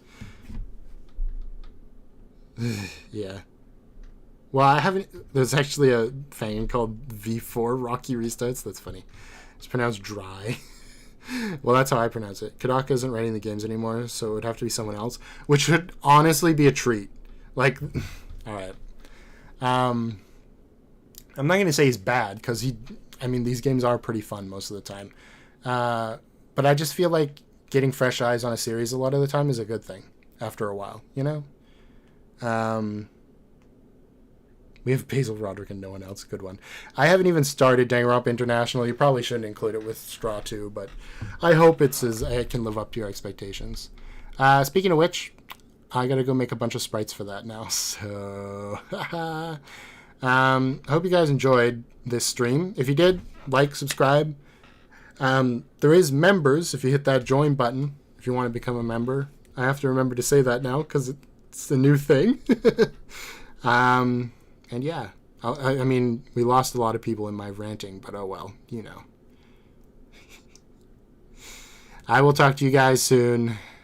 Yeah. Well, I haven't... There's actually a fan called V4 Rocky Restarts. That's funny. It's pronounced dry. Well, that's how I pronounce it. Kadaka isn't writing the games anymore, so it would have to be someone else, which would honestly be a treat. Like, all right. I'm not going to say he's bad, because these games are pretty fun most of the time. But I just feel like getting fresh eyes on a series a lot of the time is a good thing after a while, you know? We have Basil Roderick and no one else. Good one. I haven't even started Danganronpa International. You probably shouldn't include it with Straw 2, but I hope it can live up to your expectations. Speaking of which, I gotta go make a bunch of sprites for that now. So, I hope you guys enjoyed this stream. If you did, like, subscribe. There is members, if you hit that join button, if you want to become a member. I have to remember to say that now, because it's a new thing. And yeah, I mean, we lost a lot of people in my ranting, but oh well, you know. I will talk to you guys soon.